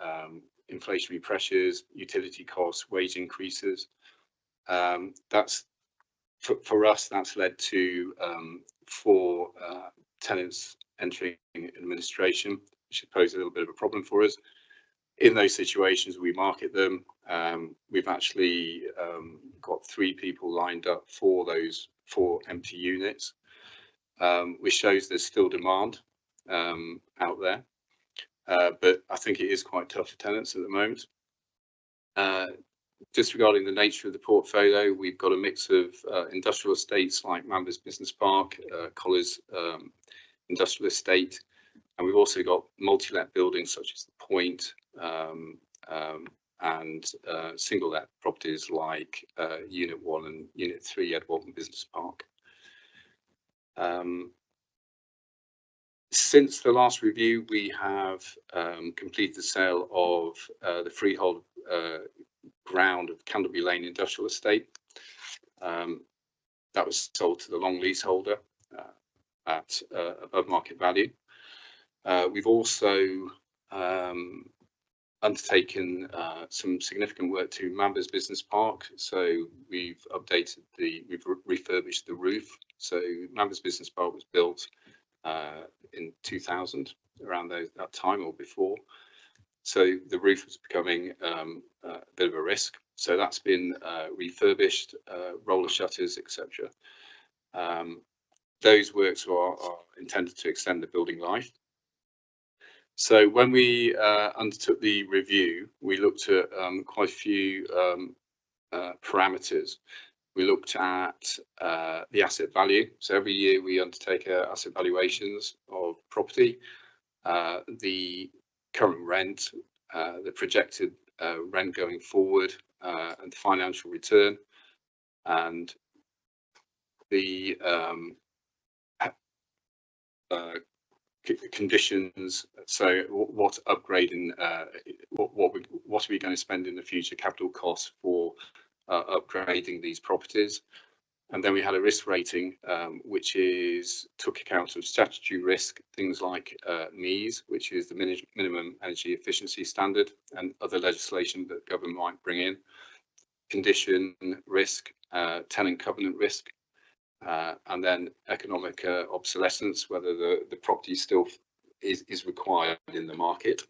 I: inflationary pressures, utility costs, wage increases. That's for us, that's led to 4 tenants entering administration, which should pose a little bit of a problem for us. In those situations, we market them. We've actually got 3 people lined up for those 4 empty units, which shows there's still demand.
J: out there. But I think it is quite tough for tenants at the moment. Just regarding the nature of the portfolio, we've got a mix of industrial estates like Mambers Business Park, Collars Industrial Estate, and we've also got multi-let buildings such as the Point, and single-let properties like Unit 1 and Unit 3 at Walton Business Park. Since the last review, we have completed the sale of the freehold ground of Canterbury Lane Industrial Estate. That was sold to the long leaseholder at above market value. We've also undertaken some significant work to Mambers Business Park. So we've refurbished the roof. So Mambers Business Park was built in 2000, around that time or before. So the roof was becoming a bit of a risk. So that's been refurbished, roller shutters, etc. Those works are intended to extend the building life. So when we undertook the review, we looked at quite a few parameters. We looked at the asset value. So every year we undertake asset valuations of property, the current rent, the projected rent going forward, and the financial return, and the conditions. So what upgrading, what are we going to spend in the future, capital costs for upgrading these properties. And then we had a risk rating, which took account of statutory risk, things like MEES, which is the minimum energy efficiency standard, and other legislation that government might bring in, condition risk, tenant covenant risk, and then economic obsolescence, whether the property still is required in the market.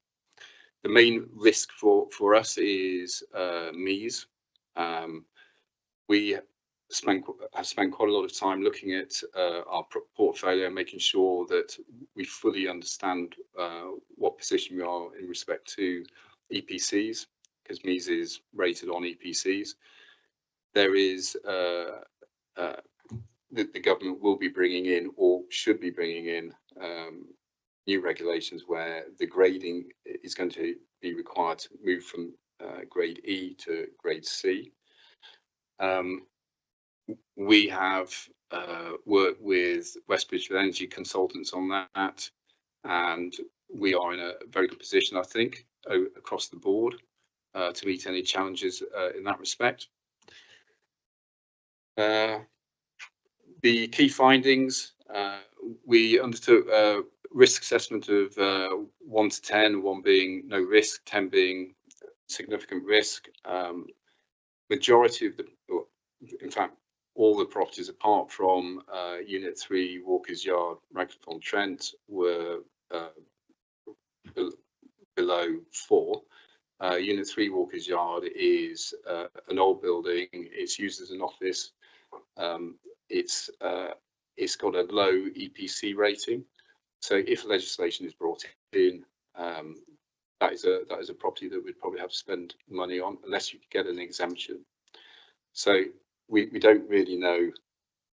J: The main risk for us is MEES. We have spent quite a lot of time looking at our portfolio, making sure that we fully understand what position we are in respect to EPCs, because MEES is rated on EPCs. There is the government will be bringing in, or should be bringing in, new regulations where the grading is going to be required to move from grade E to grade C. We have worked with Westbridge Energy consultants on that, and we are in a very good position, I think, across the board to meet any challenges in that respect. The key findings, we undertook a risk assessment of 1 to 10, 1 being no risk, 10 being significant risk. Majority of in fact, all the properties apart from Unit 3, Walker's Yard, Rushcliffe-on-Trent, were below 4. Unit 3, Walker's Yard, is an old building. It's used as an office. It's got a low EPC rating. So if legislation is brought in, that is a property that we'd probably have to spend money on, unless you could get an exemption. So we don't really know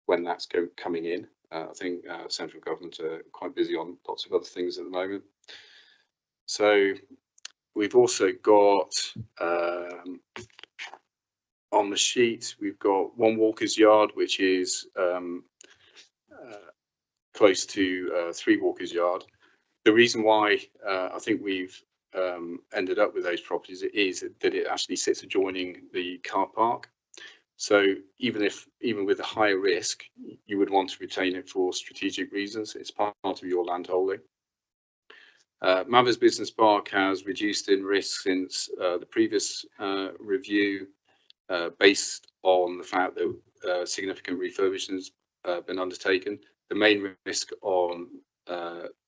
J: when that's coming in. I think central government are quite busy on lots of other things at the moment. So we've also got on the sheet, we've got 1 Walker's Yard, which is close to 3 Walker's Yard. The reason why I think we've ended up with those properties is that it actually sits adjoining the car park. So even with a higher risk, you would want to retain it for strategic reasons. It's part of your land holding. Mambers Business Park has reduced in risk since the previous review, based on the fact that significant refurbishments have been undertaken. The main risk on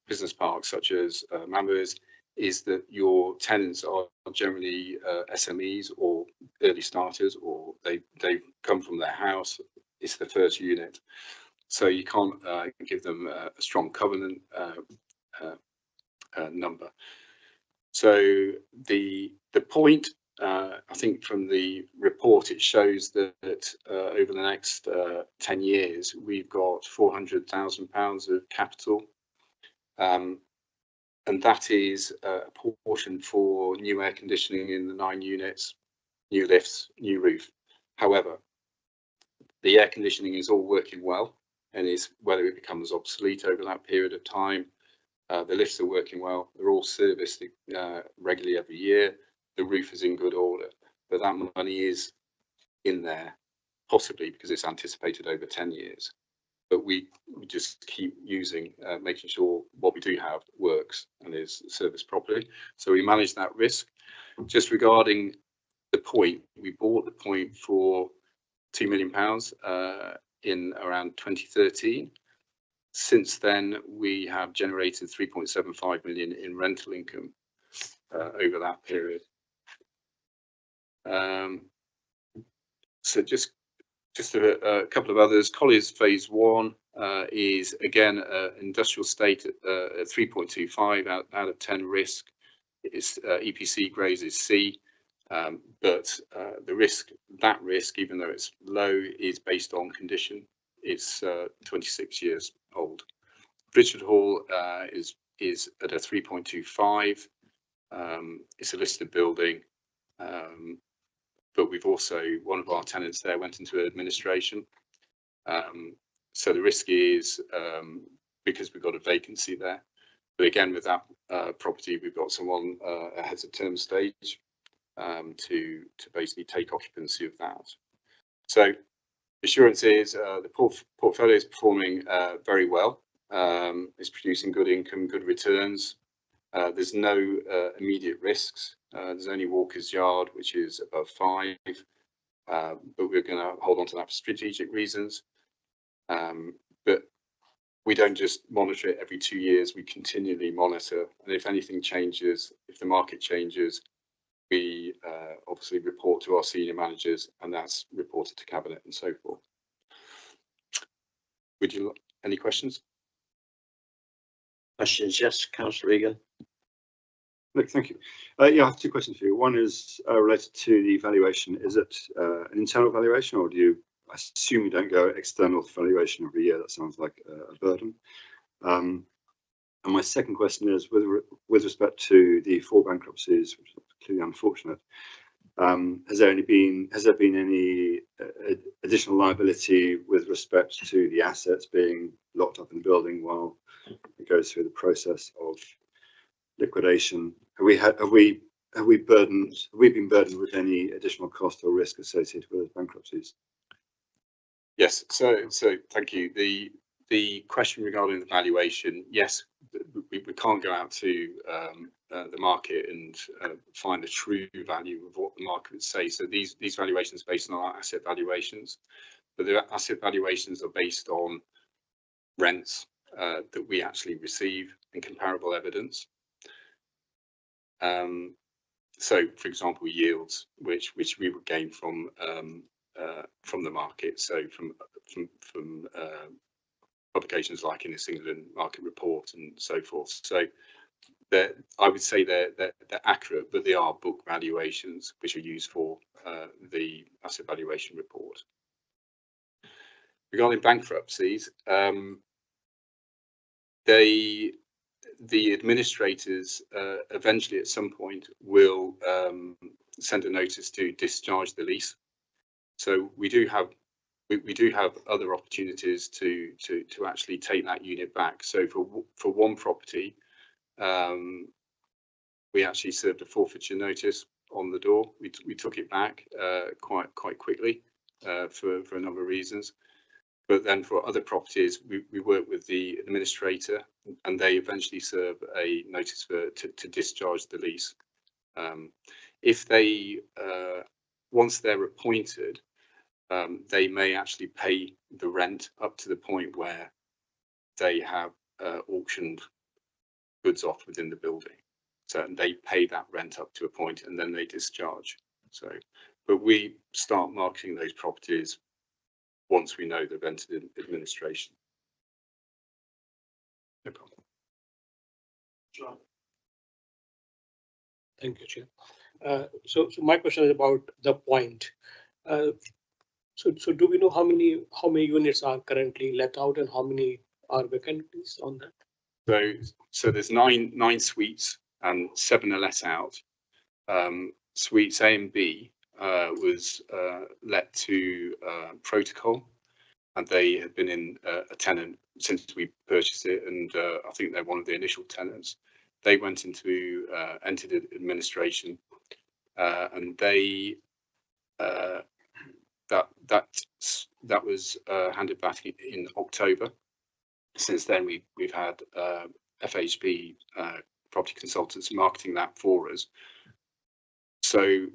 J: business parks such as Mambers is that your tenants are generally SMEs or early starters, or they've come from their house. It's the first unit, so you can't give them a strong covenant number. So the point, I think from the report, it shows that over the next 10 years, we've got £400,000 of capital. And that is a portion for new air conditioning in the 9 units, new lifts, new roof. However, the air conditioning is all working well, and is whether it becomes obsolete over that period of time. The lifts are working well. They're all serviced regularly every year. The roof is in good order, but that money is in there, possibly because it's anticipated over 10 years. But we just keep using, making sure what we do have works and is serviced properly. So we manage that risk. Just regarding the point, we bought the point for £2 million in around 2013. Since then, we have generated 3.75 million in rental income over that period. So just a couple of others. Colliers Phase 1 is again industrial estate at 3.25 out of 10 risk. It's EPC grade is C, but the risk, even though it's low, is based on condition. It's 26 years old. Richard Hall is at a 3.25. It's a listed building. But we've also, one of our tenants there went into administration. So the risk is because we've got a vacancy there. But again, with that property, we've got someone ahead of term stage to basically take occupancy of that. So assurance is the portfolio is performing very well. It's producing good income, good returns. There's no immediate risks. There's only Walker's Yard, which is above 5, but we're going to hold on to that for strategic reasons. But we don't just monitor it every 2 years. We continually monitor, and if anything changes, if the market changes, we obviously report to our senior managers, and that's reported to Cabinet and so forth. Would you any questions?
C: Questions? Yes, Councillor Egan.
I: Look, thank you. Yeah, I have 2 questions for you. One is related to the valuation. Is it an internal valuation, or do you, I assume you don't go external valuation every year? That sounds like a burden. And my second question is with respect to the 4 bankruptcies, which is clearly unfortunate. Has there been any additional liability with respect to the assets being locked up in the building while it goes through the process of liquidation? Have we been burdened with any additional cost or risk associated with bankruptcies?
J: Yes, so thank you. The question regarding the valuation, yes, we can't go out to the market and find a true value of what the market would say. So these valuations are based on our asset valuations, but the asset valuations are based on rents that we actually receive and comparable evidence. So, for example, yields, which we would gain from the market. So from publications like Innis England Market Report and so forth. So I would say they're accurate, but they are book valuations which are used for the asset valuation report. Regarding bankruptcies, the administrators eventually at some point will send a notice to discharge the lease. So we do have other opportunities to actually take that unit back. So for one property, we actually served a forfeiture notice on the door. We took it back quite quickly for a number of reasons. But then for other properties, we work with the administrator, and they eventually serve a notice to discharge the lease. If they once they're appointed, they may actually pay the rent up to the point where they have auctioned goods off within the building. So they pay that rent up to a point, and then they discharge. So, but we start marketing those properties once we know they've entered administration. No problem.
K: Thank you, Chair. So my question is about the point. So do we know how many units are currently let out and how many are vacant, please, on that?
J: So there's nine suites and 7 are let out. Suites A and B was let to Protocol, and they had been in a tenant since we purchased it, and I think they're one of the initial tenants. They went into entered administration, and they that was handed back in October. Since then, we've had FHB property consultants marketing that for us. So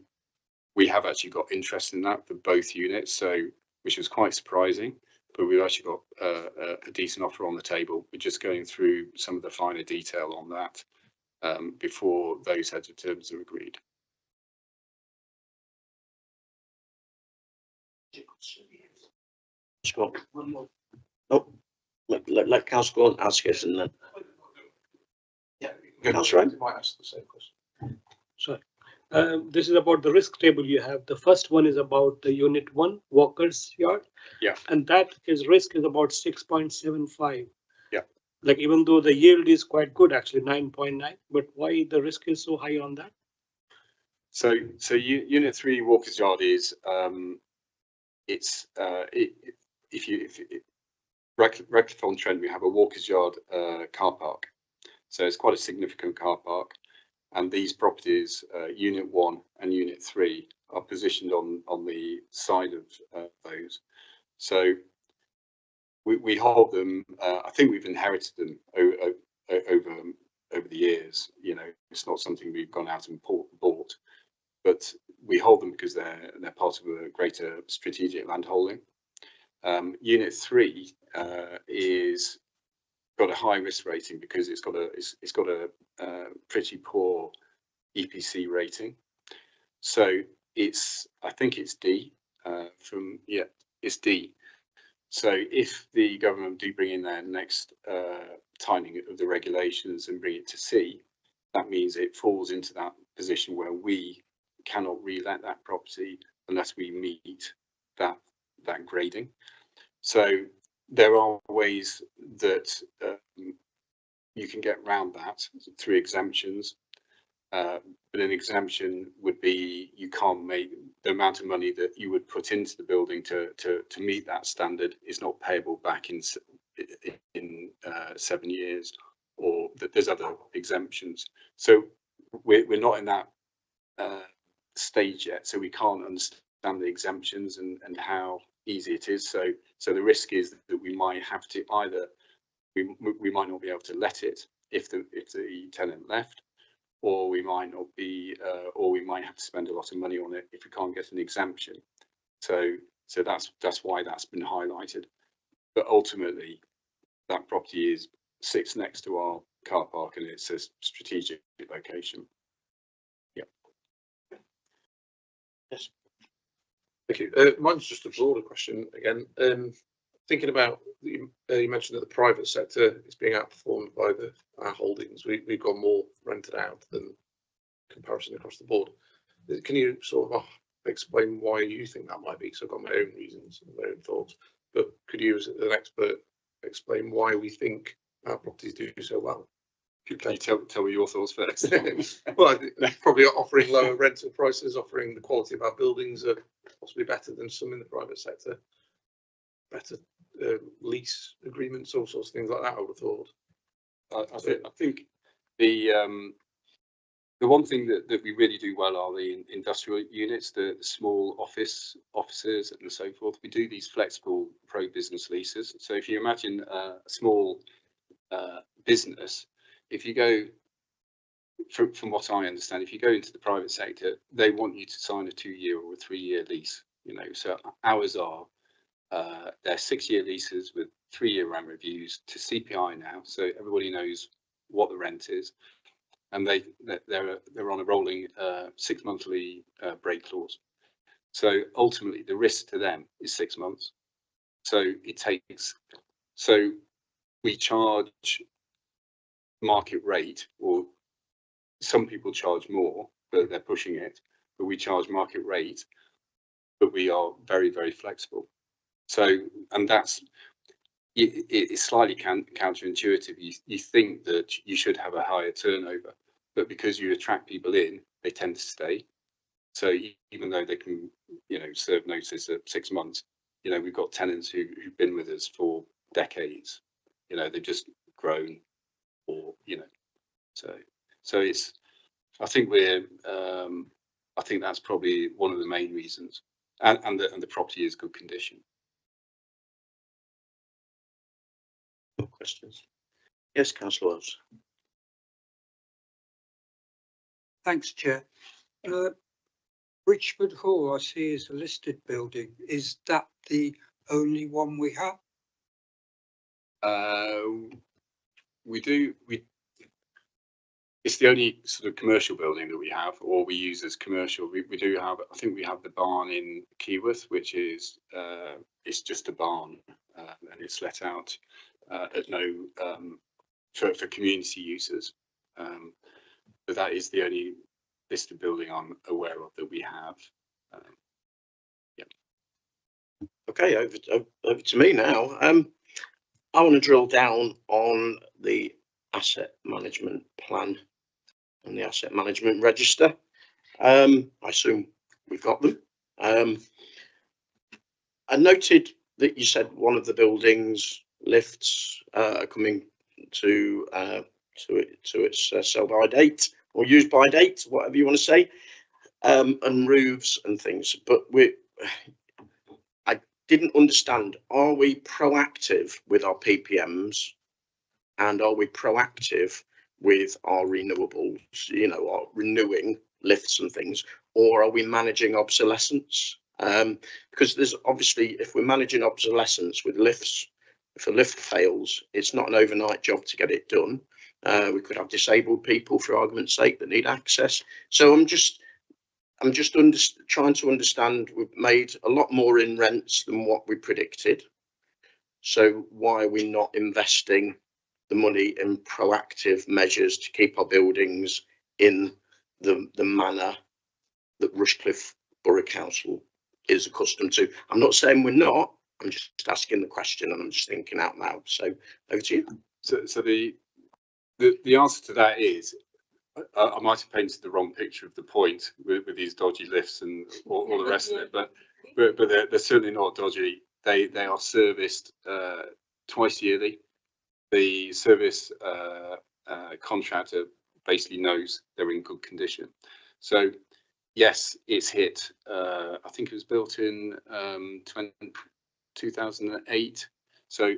J: we have actually got interest in that for both units, so which was quite surprising. But we've actually got a decent offer on the table. We're just going through some of the finer detail on that before those heads of terms are agreed.
C: Scott. Oh, let Council go and ask it, and then.
G: Yeah,
C: Councillor Wright?
G: might ask the same question.
K: Sorry. This is about the risk table you have. The first one is about the unit 1, Walker's Yard.
J: Yeah.
K: And that risk is about 6.75.
J: Yeah.
K: Like, even though the yield is quite good, actually 9.9, but why the risk is so high on that?
J: So unit 3, Walker's Yard is Rushcliffe on Trent, we have a Walker's Yard car park. So it's quite a significant car park. And these properties, Unit 1 and Unit 3, are positioned on the side of those. So we hold them. I think we've inherited them over the years. You know, it's not something we've gone out and bought, but we hold them because they're part of a greater strategic land holding. Unit 3 is got a high risk rating because it's got a pretty poor EPC rating. So I think it's D it's D. So if the government do bring in their next tightening of the regulations and bring it to C, that means it falls into that position where we cannot re-let that property unless we meet that grading. So there are ways that you can get around that through exemptions, but an exemption would be you can't make the amount of money that you would put into the building to meet that standard is not payable back in 7 years, or that there's other exemptions. So we're not in that stage yet, so we can't understand the exemptions and how easy it is. So the risk is that we might have to either we might not be able to let it if the tenant left, or we might not be, or we might have to spend a lot of money on it if we can't get an exemption. So that's why that's been highlighted. But ultimately, that property sits next to our car park and it's a strategic location. Yeah.
C: Yes.
G: Thank you. Mine's just a broader question again. Thinking about, you mentioned that the private sector is being outperformed by our holdings. We've got more rented out than comparison across the board. Can you sort of explain why you think that might be? So I've got my own reasons and my own thoughts, but could you, as an expert, explain why we think our properties do so well?
J: Can you tell me your thoughts first?
G: Well, probably offering lower rental prices, offering the quality of our buildings are possibly better than some in the private sector. Better lease agreements, all sorts of things like that, I would have thought.
J: I think the one thing that we really do well are the industrial units, the small offices and so forth. We do these flexible pro-business leases. So if you imagine a small business, if you go, from what I understand, if you go into the private sector, they want you to sign a 2-year or a 3-year lease. You know, so ours are they're 6-year leases with 3-year rent reviews to CPI now, so everybody knows what the rent is, and they're on a rolling 6-monthly break clause. So ultimately, the risk to them is 6 months. So we charge market rate, or some people charge more, but they're pushing it, but we charge market rate, but we are very, very flexible. So, and that's, it's slightly counterintuitive. You think that you should have a higher turnover, but because you attract people in, they tend to stay. So even though they can, you know, serve notice at 6 months, you know, we've got tenants who've been with us for decades. You know, they've just grown, or, you know, so it's, I think I think that's probably one of the main reasons, and the property is good condition.
C: No questions. Yes, Councillor Wells.
L: Thanks, Chair. Richmond Hall, I see, is a listed building. Is that the only one we have?
J: It's the only sort of commercial building that we have, or we use as commercial. We do have, I think we have the barn in Keyworth, which is it's just a barn, and it's let out at no for community users. But that is the only listed building I'm aware of that we have. Yeah.
C: Okay, over to me now. I want to drill down on the asset management plan and the asset management register. I assume we've got them. I noted that you said one of the buildings lifts are coming to its sell by date or use by date, whatever you want to say, and roofs and things. But I didn't understand, are we proactive with our PPMs, and are we proactive with our renewables, you know, our renewing lifts and things, or are we managing obsolescence? Because there's obviously, if we're managing obsolescence with lifts, if a lift fails, it's not an overnight job to get it done. We could have disabled people, for argument's sake, that need access. So I'm just trying to understand, we've made a lot more in rents than what we predicted. So why are we not investing the money in proactive measures to keep our buildings in the manner that Rushcliffe Borough Council is accustomed to? I'm not saying we're not, I'm just asking the question, and I'm just thinking out loud. So over to you.
J: So the answer to that is, I might have painted the wrong picture of the point with these dodgy lifts and all the rest of it, but they're certainly not dodgy. They are serviced twice yearly. The service contractor basically knows they're in good condition. So yes, it's hit. I think it was built in 2008. So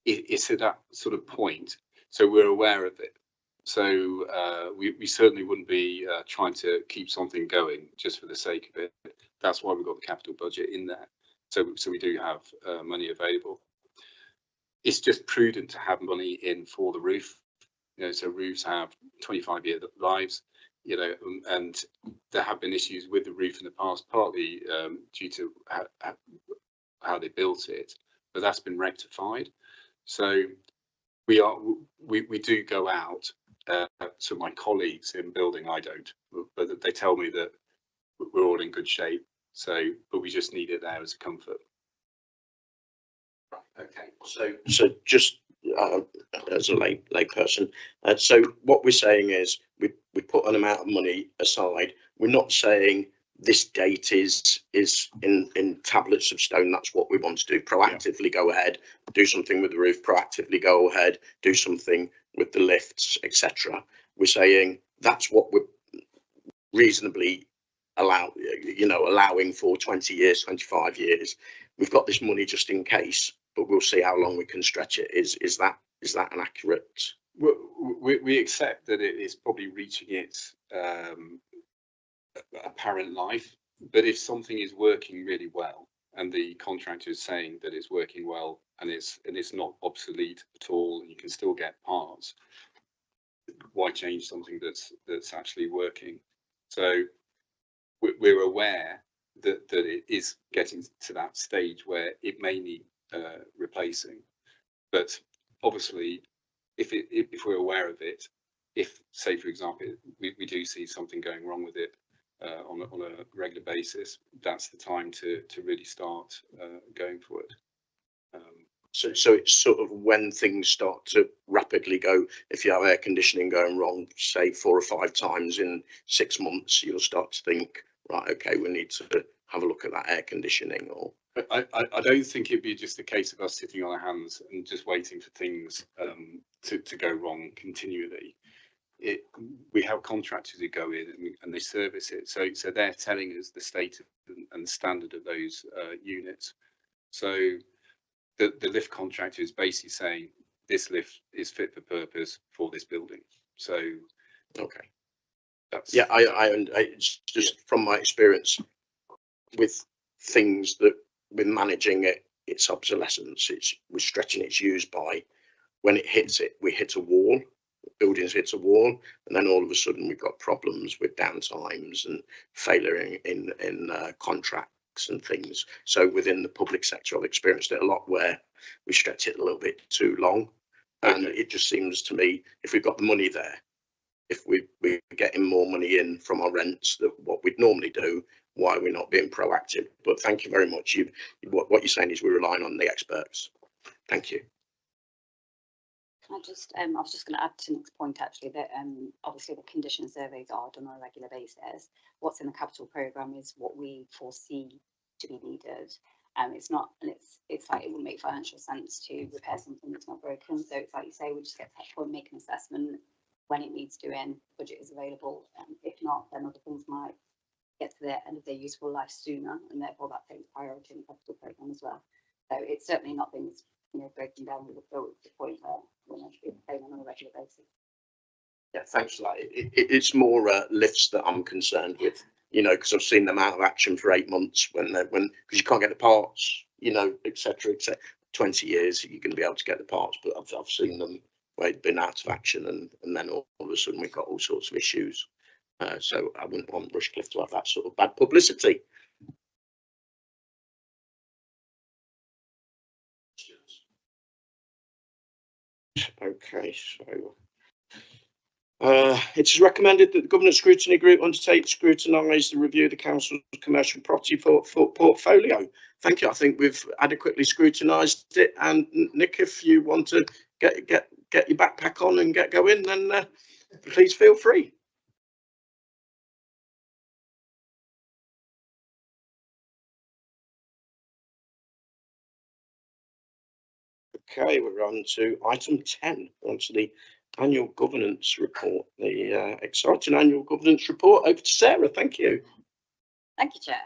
J: it's at that sort of point. So we're aware of it. So we certainly wouldn't be trying to keep something going just for the sake of it. That's why we've got the capital budget in there. So we do have money available. It's just prudent to have money in for the roof. You know, so roofs have 25-year lives. You know, and there have been issues with the roof in the past, partly due to how they built it, but that's been rectified. So we do go out. So my colleagues in building, I don't, but they tell me that we're all in good shape. So, but we just need it there as a comfort.
C: Okay, so just as a lay person, so what we're saying is we put an amount of money aside. We're not saying this date is in tablets of stone. That's what we want to do. Proactively go ahead, do something with the roof. Proactively go ahead, do something with the lifts, etc. We're saying that's what we're reasonably allowing for 20 years, 25 years. We've got this money just in case, but we'll see how long we can stretch it. Is that an accurate?
J: We accept that it is probably reaching its apparent life, but if something is working really well and the contractor is saying that it's working well and it's not obsolete at all, and you can still get parts, why change something that's actually working? So we're aware that it is getting to that stage where it may need replacing, but obviously if we're aware of it, if, say, for example, we do see something going wrong with it on a regular basis, that's the time to really start going for it.
C: So it's sort of when things start to rapidly go, if you have air conditioning going wrong, say 4 or 5 times in 6 months, you'll start to think, right, okay, we need to have a look at that air conditioning. Or
J: I don't think it'd be just a case of us sitting on our hands and just waiting for things to go wrong continually. We have contractors who go in and they service it, so they're telling us the state and standard of those units. So the lift contractor is basically saying this lift is fit for purpose for this building. So
C: okay,
J: that's,
C: yeah, it's just from my experience with things that with managing it, its obsolescence, we're stretching its use by, when it hits it, we hit a wall, buildings hit a wall, and then all of a sudden we've got problems with downtimes and failure in contracts and things. So within the public sector, I've experienced it a lot where we stretch it a little bit too long. And it just seems to me, if we've got the money there, if we're getting more money in from our rents than what we'd normally do, why are we not being proactive? But thank you very much. What you're saying is we're relying on the experts. Thank you.
F: I was just going to add to Nick's point, actually, that obviously the condition surveys are done on a regular basis. What's in the capital programme is what we foresee to be needed. It's not, and it's like, it wouldn't make financial sense to repair something that's not broken. So it's like you say, we just get to that point, make an assessment when it needs doing, budget is available. If not, then other things might get to the end of their useful life sooner, and therefore that takes priority in the capital programme as well. So it's certainly not things, breaking down with the point where we're going to be paying on a regular basis.
C: Yeah, thanks for that. It's more lifts that I'm concerned with, because I've seen them out of action for 8 months because you can't get the parts, etc. 20 years you're going to be able to get the parts, but I've seen them where they've been out of action and then all of a sudden we've got all sorts of issues. So I wouldn't want Rushcliffe to have that sort of bad publicity. Okay, so it is recommended that the Governance Scrutiny Group undertake to scrutinise the review of the Council's commercial property portfolio. Thank you. I think we've adequately scrutinised it. And Nick, if you want to get your backpack on and get going, then please feel free. Okay, we're on to item 10, onto the annual governance report, the exciting annual governance report. Over to Sarah. Thank you.
F: Thank you, Chair.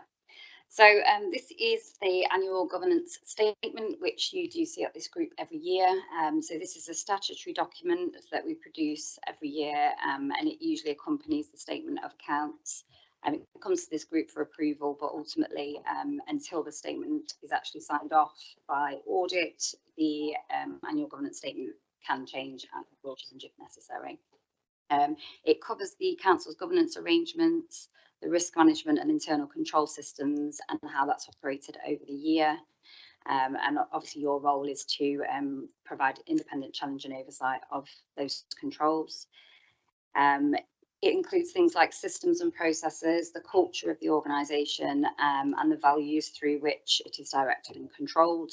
F: So this is the annual governance statement, which you do see at this group every year. So this is a statutory document that we produce every year, and it usually accompanies the statement of accounts. It comes to this group for approval, but ultimately, until the statement is actually signed off by audit, the annual governance statement can change and will change if necessary. It covers the council's governance arrangements, the risk management and internal control systems, and how that's operated over the year. And obviously your role is to provide independent challenge and oversight of those controls. It includes things like systems and processes, the culture of the organisation, and the values through which it is directed and controlled.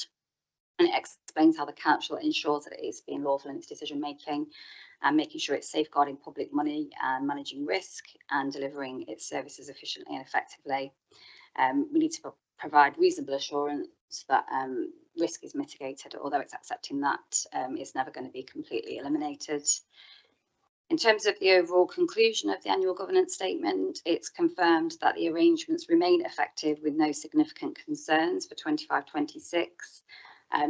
F: And it explains how the council ensures that it is being lawful in its decision making, and making sure it's safeguarding public money and managing risk and delivering its services efficiently and effectively. We need to provide reasonable assurance that risk is mitigated, although it's accepting that it's never going to be completely eliminated. In terms of the overall conclusion of the annual governance statement, it's confirmed that the arrangements remain effective with no significant concerns for 25-26.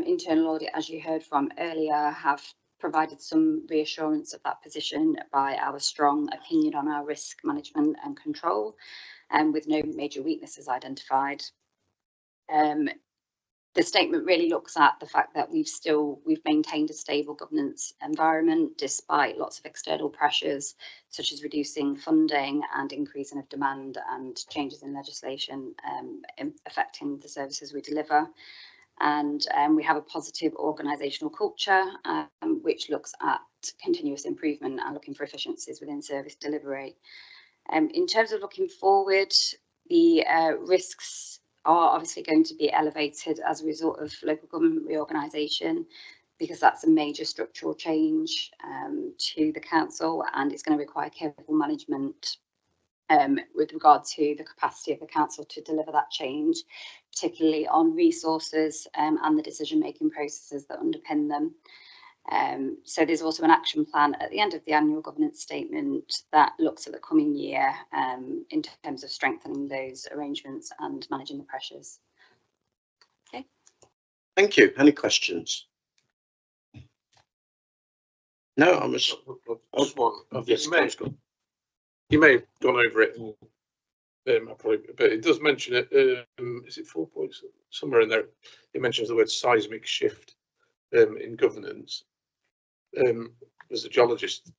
F: Internal audit, as you heard from earlier, have provided some reassurance of that position by our strong opinion on our risk management and control, with no major weaknesses identified. The statement really looks at the fact that we've maintained a stable governance environment despite lots of external pressures, such as reducing funding and increasing of demand and changes in legislation affecting the services we deliver. And we have a positive organisational culture, which looks at continuous improvement and looking for efficiencies within service delivery. In terms of looking forward, the risks are obviously going to be elevated as a result of local government reorganisation, because that's a major structural change to the council, and it's going to require careful management with regard to the capacity of the council to deliver that change, particularly on resources and the decision-making processes that underpin them. So there's also an action plan at the end of the annual governance statement that looks at the coming year in terms of strengthening those arrangements and managing the pressures. Okay.
C: Thank you. Any questions? No, I'm just
G: one.
C: yes,
G: You may have gone over it, but it does mention it. Is it 4 points somewhere in there? It mentions the word seismic shift in governance. As a geologist,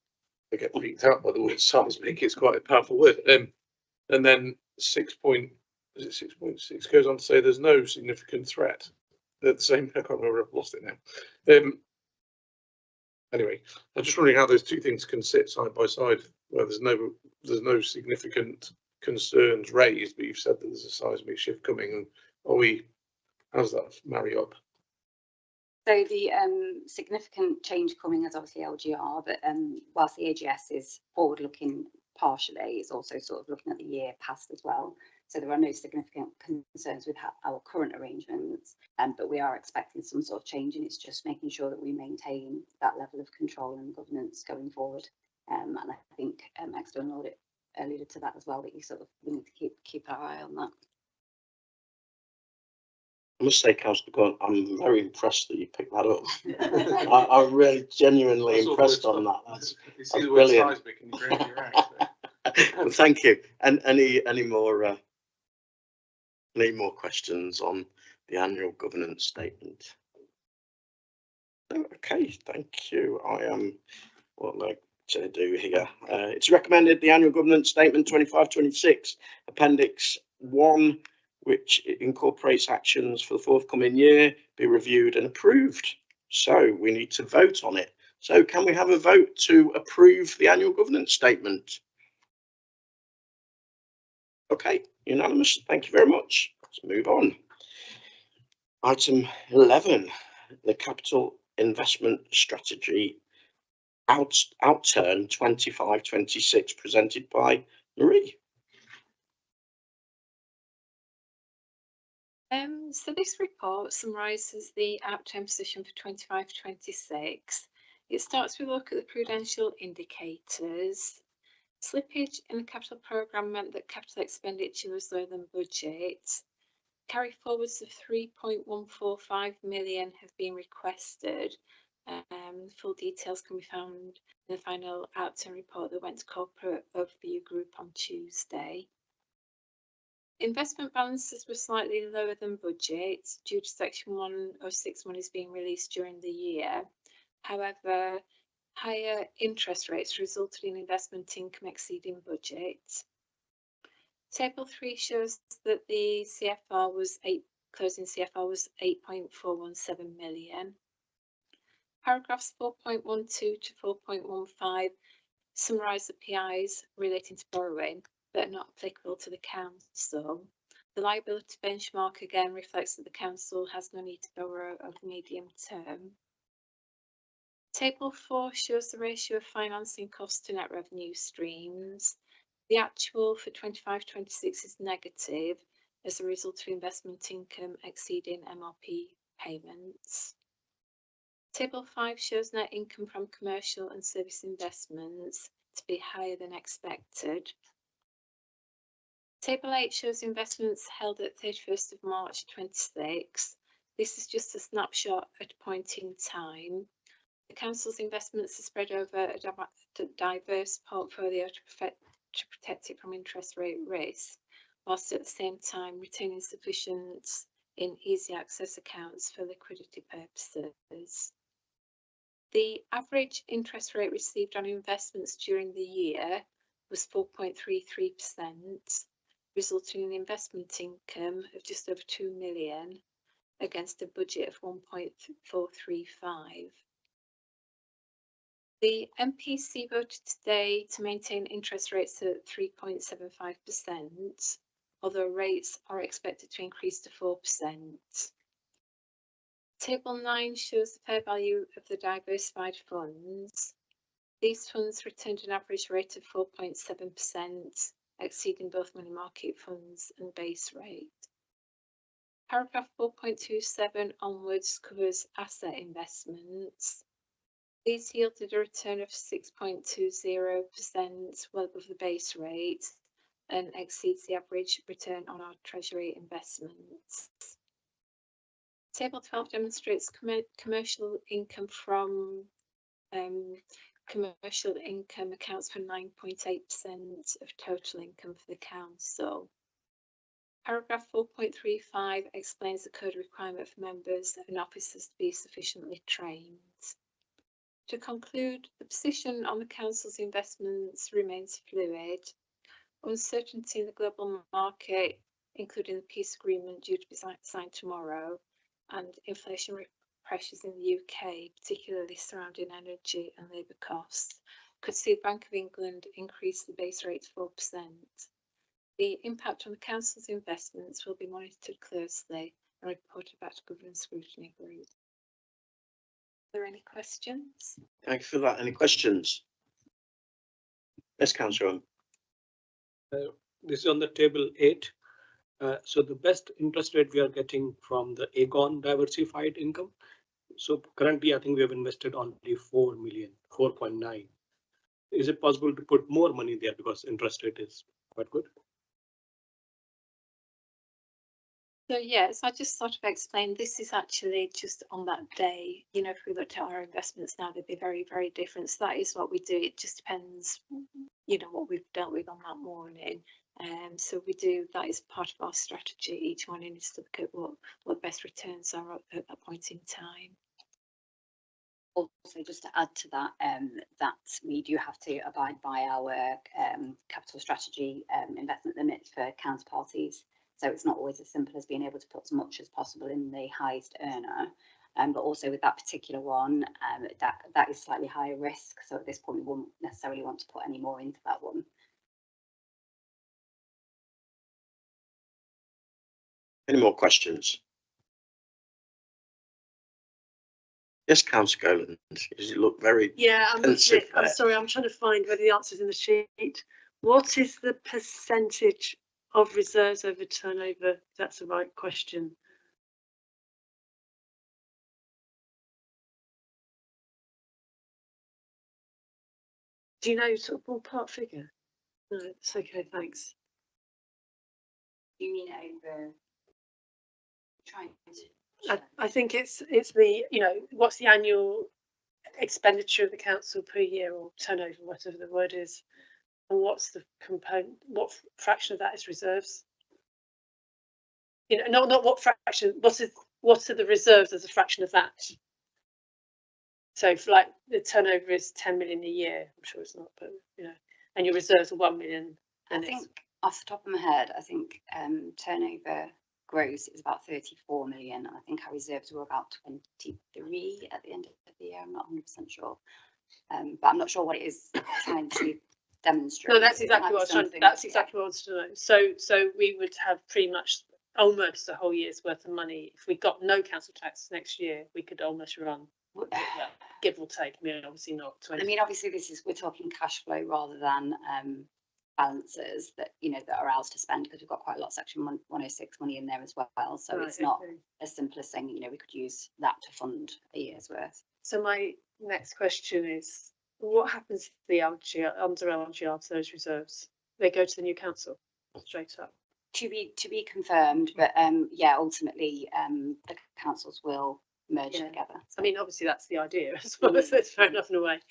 G: I get freaked out by the word seismic. It's quite a powerful word. And then 6.6 goes on to say there's no significant threat. They're the same. I can't remember. I've lost it now. Anyway, I'm just wondering how those two things can sit side by side, where there's no significant concerns raised, but you've said that there's a seismic shift coming. And how does that marry up?
F: So the significant change coming is obviously LGR, but whilst the AGS is forward-looking partially, it's also sort of looking at the year past as well. So there are no significant concerns with our current arrangements, but we are expecting some sort of change, and it's just making sure that we maintain that level of control and governance going forward. And I think external audit alluded to that as well, that we need to keep our eye on that.
C: I must say, Councillor Gaunt, I'm very impressed that you picked that up. I'm really genuinely impressed on that. That's brilliant. Thank you. And any more questions on the annual governance statement? Okay, thank you. I am what I'd like to do here. It's recommended the annual governance statement 25-26, Appendix 1, which incorporates actions for the forthcoming year, be reviewed and approved. So we need to vote on it. So can we have a vote to approve the annual governance statement? Okay, unanimous. Thank you very much. Let's move on. Item 11, the capital investment strategy outturn 25-26, presented by Marie.
M: So this report summarises the outturn position for 25-26. It starts with a look at the prudential indicators. Slippage in the capital programme meant that capital expenditure was lower than budget. Carry forwards of 3.145 million have been requested. Full details can be found in the final outturn report that went to Corporate Overview Group on Tuesday. Investment balances were slightly lower than budget due to Section 106 monies being released during the year. However, higher interest rates resulted in investment income exceeding budget. Table 3 shows that the closing CFR was 8.417 million. Paragraphs 4.12 to 4.15 summarise the PIs relating to borrowing that are not applicable to the council. The liability benchmark again reflects that the council has no need to borrow over the medium term. Table 4 shows the ratio of financing costs to net revenue streams. The actual for 25-26 is negative as a result of investment income exceeding MRP payments. Table 5 shows net income from commercial and service investments to be higher than expected. Table 8 shows investments held at 31st of March 26. This is just a snapshot at a point in time. The council's investments are spread over a diverse portfolio to protect it from interest rate risk, whilst at the same time retaining sufficient in easy access accounts for liquidity purposes. The average interest rate received on investments during the year was 4.33%, resulting in investment income of just over 2 million against a budget of 1.435. The MPC voted today to maintain interest rates at 3.75%, although rates are expected to increase to 4%. Table 9 shows the fair value of the diversified funds. These funds returned an average rate of 4.7%, exceeding both money market funds and base rate. Paragraph 4.27 onwards covers asset investments. These yielded a return of 6.20%, well above the base rate, and exceeds the average return on our Treasury investments. Table 12 demonstrates commercial income from commercial income accounts for 9.8% of total income for the council. Paragraph 4.35 explains the code requirement for members and officers to be sufficiently trained. To conclude, the position on the council's investments remains fluid. Uncertainty in the global market, including the peace agreement due to be signed tomorrow, and inflationary pressures in the UK, particularly surrounding energy and labour costs, could see the Bank of England increase the base rate to 4%. The impact on the council's investments will be monitored closely and reported back to Governance Scrutiny Group. Are there any questions?
C: Thank you for that. Any questions? Yes, Councillor.
K: This is on the table 8. So the best interest rate we are getting from the Aegon diversified income. So currently, I think we have invested only 4 million, 4.9. Is it possible to put more money there because interest rate is quite good?
M: So yes, I just sort of explained this is actually just on that day. You know, if we looked at our investments now, they'd be very, very different. So that is what we do. It just depends, you know, what we've dealt with on that morning. So we do, that is part of our strategy. Each one needs to look at what best returns are at that point in time.
F: Also, just to add to that, that we do have to abide by our capital strategy investment limits for counterparties. So it's not always as simple as being able to put as much as possible in the highest earner. But also with that particular one, that is slightly higher risk. So at this point, we won't necessarily want to put any more into that one.
C: Any more questions? Yes, Councillor Goland. Does it look very
D: I'm sorry, I'm trying to find where the answer's in the sheet. What is the percentage of reserves over turnover? If that's the right question. Do you know sort of ballpark figure? No, it's okay, thanks.
F: You mean over trying to?
D: I think it's the, you know, what's the annual expenditure of the council per year, or turnover, whatever the word is, and what's the component, what fraction of that is reserves? You know, not what fraction, what are the reserves as a fraction of that? So if like the turnover is 10 million a year, I'm sure it's not, but you know, and your reserves are 1 million.
F: I think off the top of my head, I think turnover gross is about 34 million. And I think our reserves were about 23 at the end of the year. I'm not 100% sure, but I'm not sure what it is trying to demonstrate.
D: No, that's exactly what I was trying. That's exactly what I wanted to know. So we would have pretty much almost a whole year's worth of money. If we got no council tax next year, we could almost run, well, give or take. I mean, obviously not 20.
F: I mean, obviously we're talking cash flow rather than balances that, you know, that are ours to spend, because we've got quite a lot of section 106 money in there as well. So right, it's not as simple as saying, you know, we could use that to fund a year's worth.
D: So my next question is, what happens to the LGR, under LGR, to those reserves? They go to the new council straight up?
F: To be confirmed, but yeah, ultimately the councils will merge together. So.
D: I mean, obviously that's the idea as well, so it's fair enough in a way.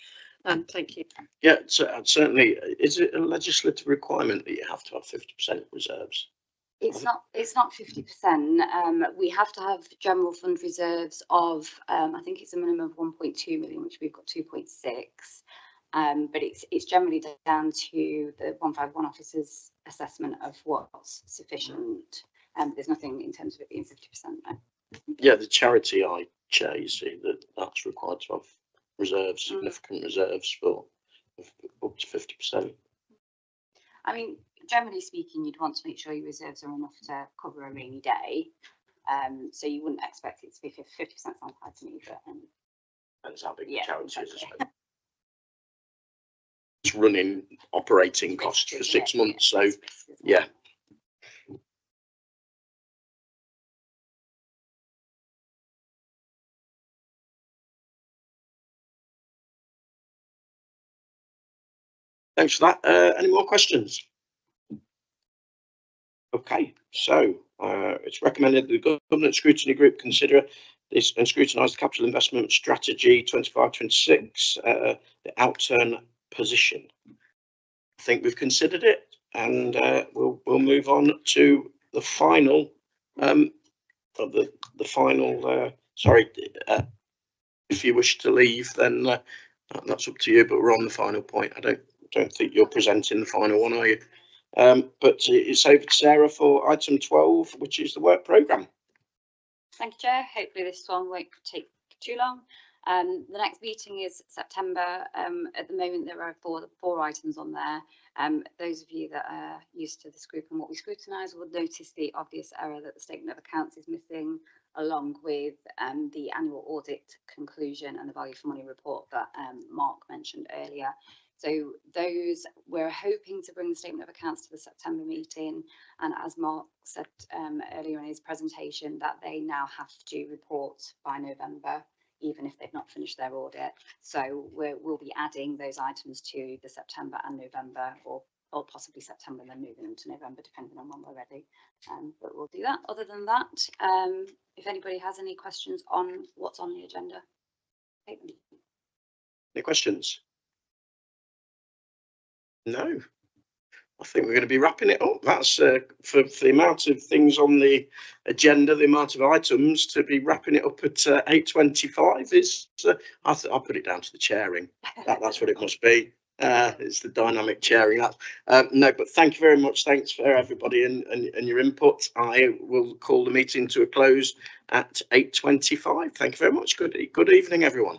D: Thank you.
C: Yeah, so certainly. Is it a legislative requirement that you have to have 50% reserves?
F: It's not 50%. We have to have general fund reserves of I think it's a minimum of 1.2 million, which we've got 2.6. But it's generally down to the 151 officers' assessment of what's sufficient. There's nothing in terms of it being 50%. No.
C: Yeah, the charity I chair, you see, that's required to have reserves, significant reserves for up to 50%.
F: I mean, generally speaking, you'd want to make sure your reserves are enough to cover a rainy day. So you wouldn't expect it to be 50% sounds high to me, but
C: Depends how big the
F: yeah,
C: charity is.
F: exactly.
C: It's running operating costs for 6 months, so yeah. Thanks for that. Any more questions? Okay, so it's recommended the Governance Scrutiny Group consider this and scrutinise the capital investment strategy 25-26, the outturn position. I think we've considered it, and we'll move on to the final sorry, if you wish to leave, then that's up to you, but we're on the final point. I don't think you're presenting the final one, are you? But it's over to Sarah for item 12, which is the work programme.
F: Thank you, Chair. Hopefully this one won't take too long. The next meeting is September. At the moment, there are four items on there. Those of you that are used to this group and what we scrutinise will notice the obvious error that the statement of accounts is missing, along with the annual audit conclusion and the value for money report that Mark mentioned earlier. So those, we're hoping to bring the statement of accounts to the September meeting, and as Mark said earlier in his presentation, that they now have to report by November, even if they've not finished their audit. So we'll be adding those items to the September and November, or possibly September and then moving them to November, depending on when we're ready. But we'll do that. Other than that, if anybody has any questions on what's on the agenda, take them.
C: Any questions? No. I think we're going to be wrapping it up. That's for the amount of things on the agenda, the amount of items, to be wrapping it up at 8:25 is, I'll put it down to the chairing. That's what it must be. It's the dynamic chairing. No, but thank you very much. Thanks for everybody and your input. I will call the meeting to a close at 8:25. Thank you very much. Good evening, everyone.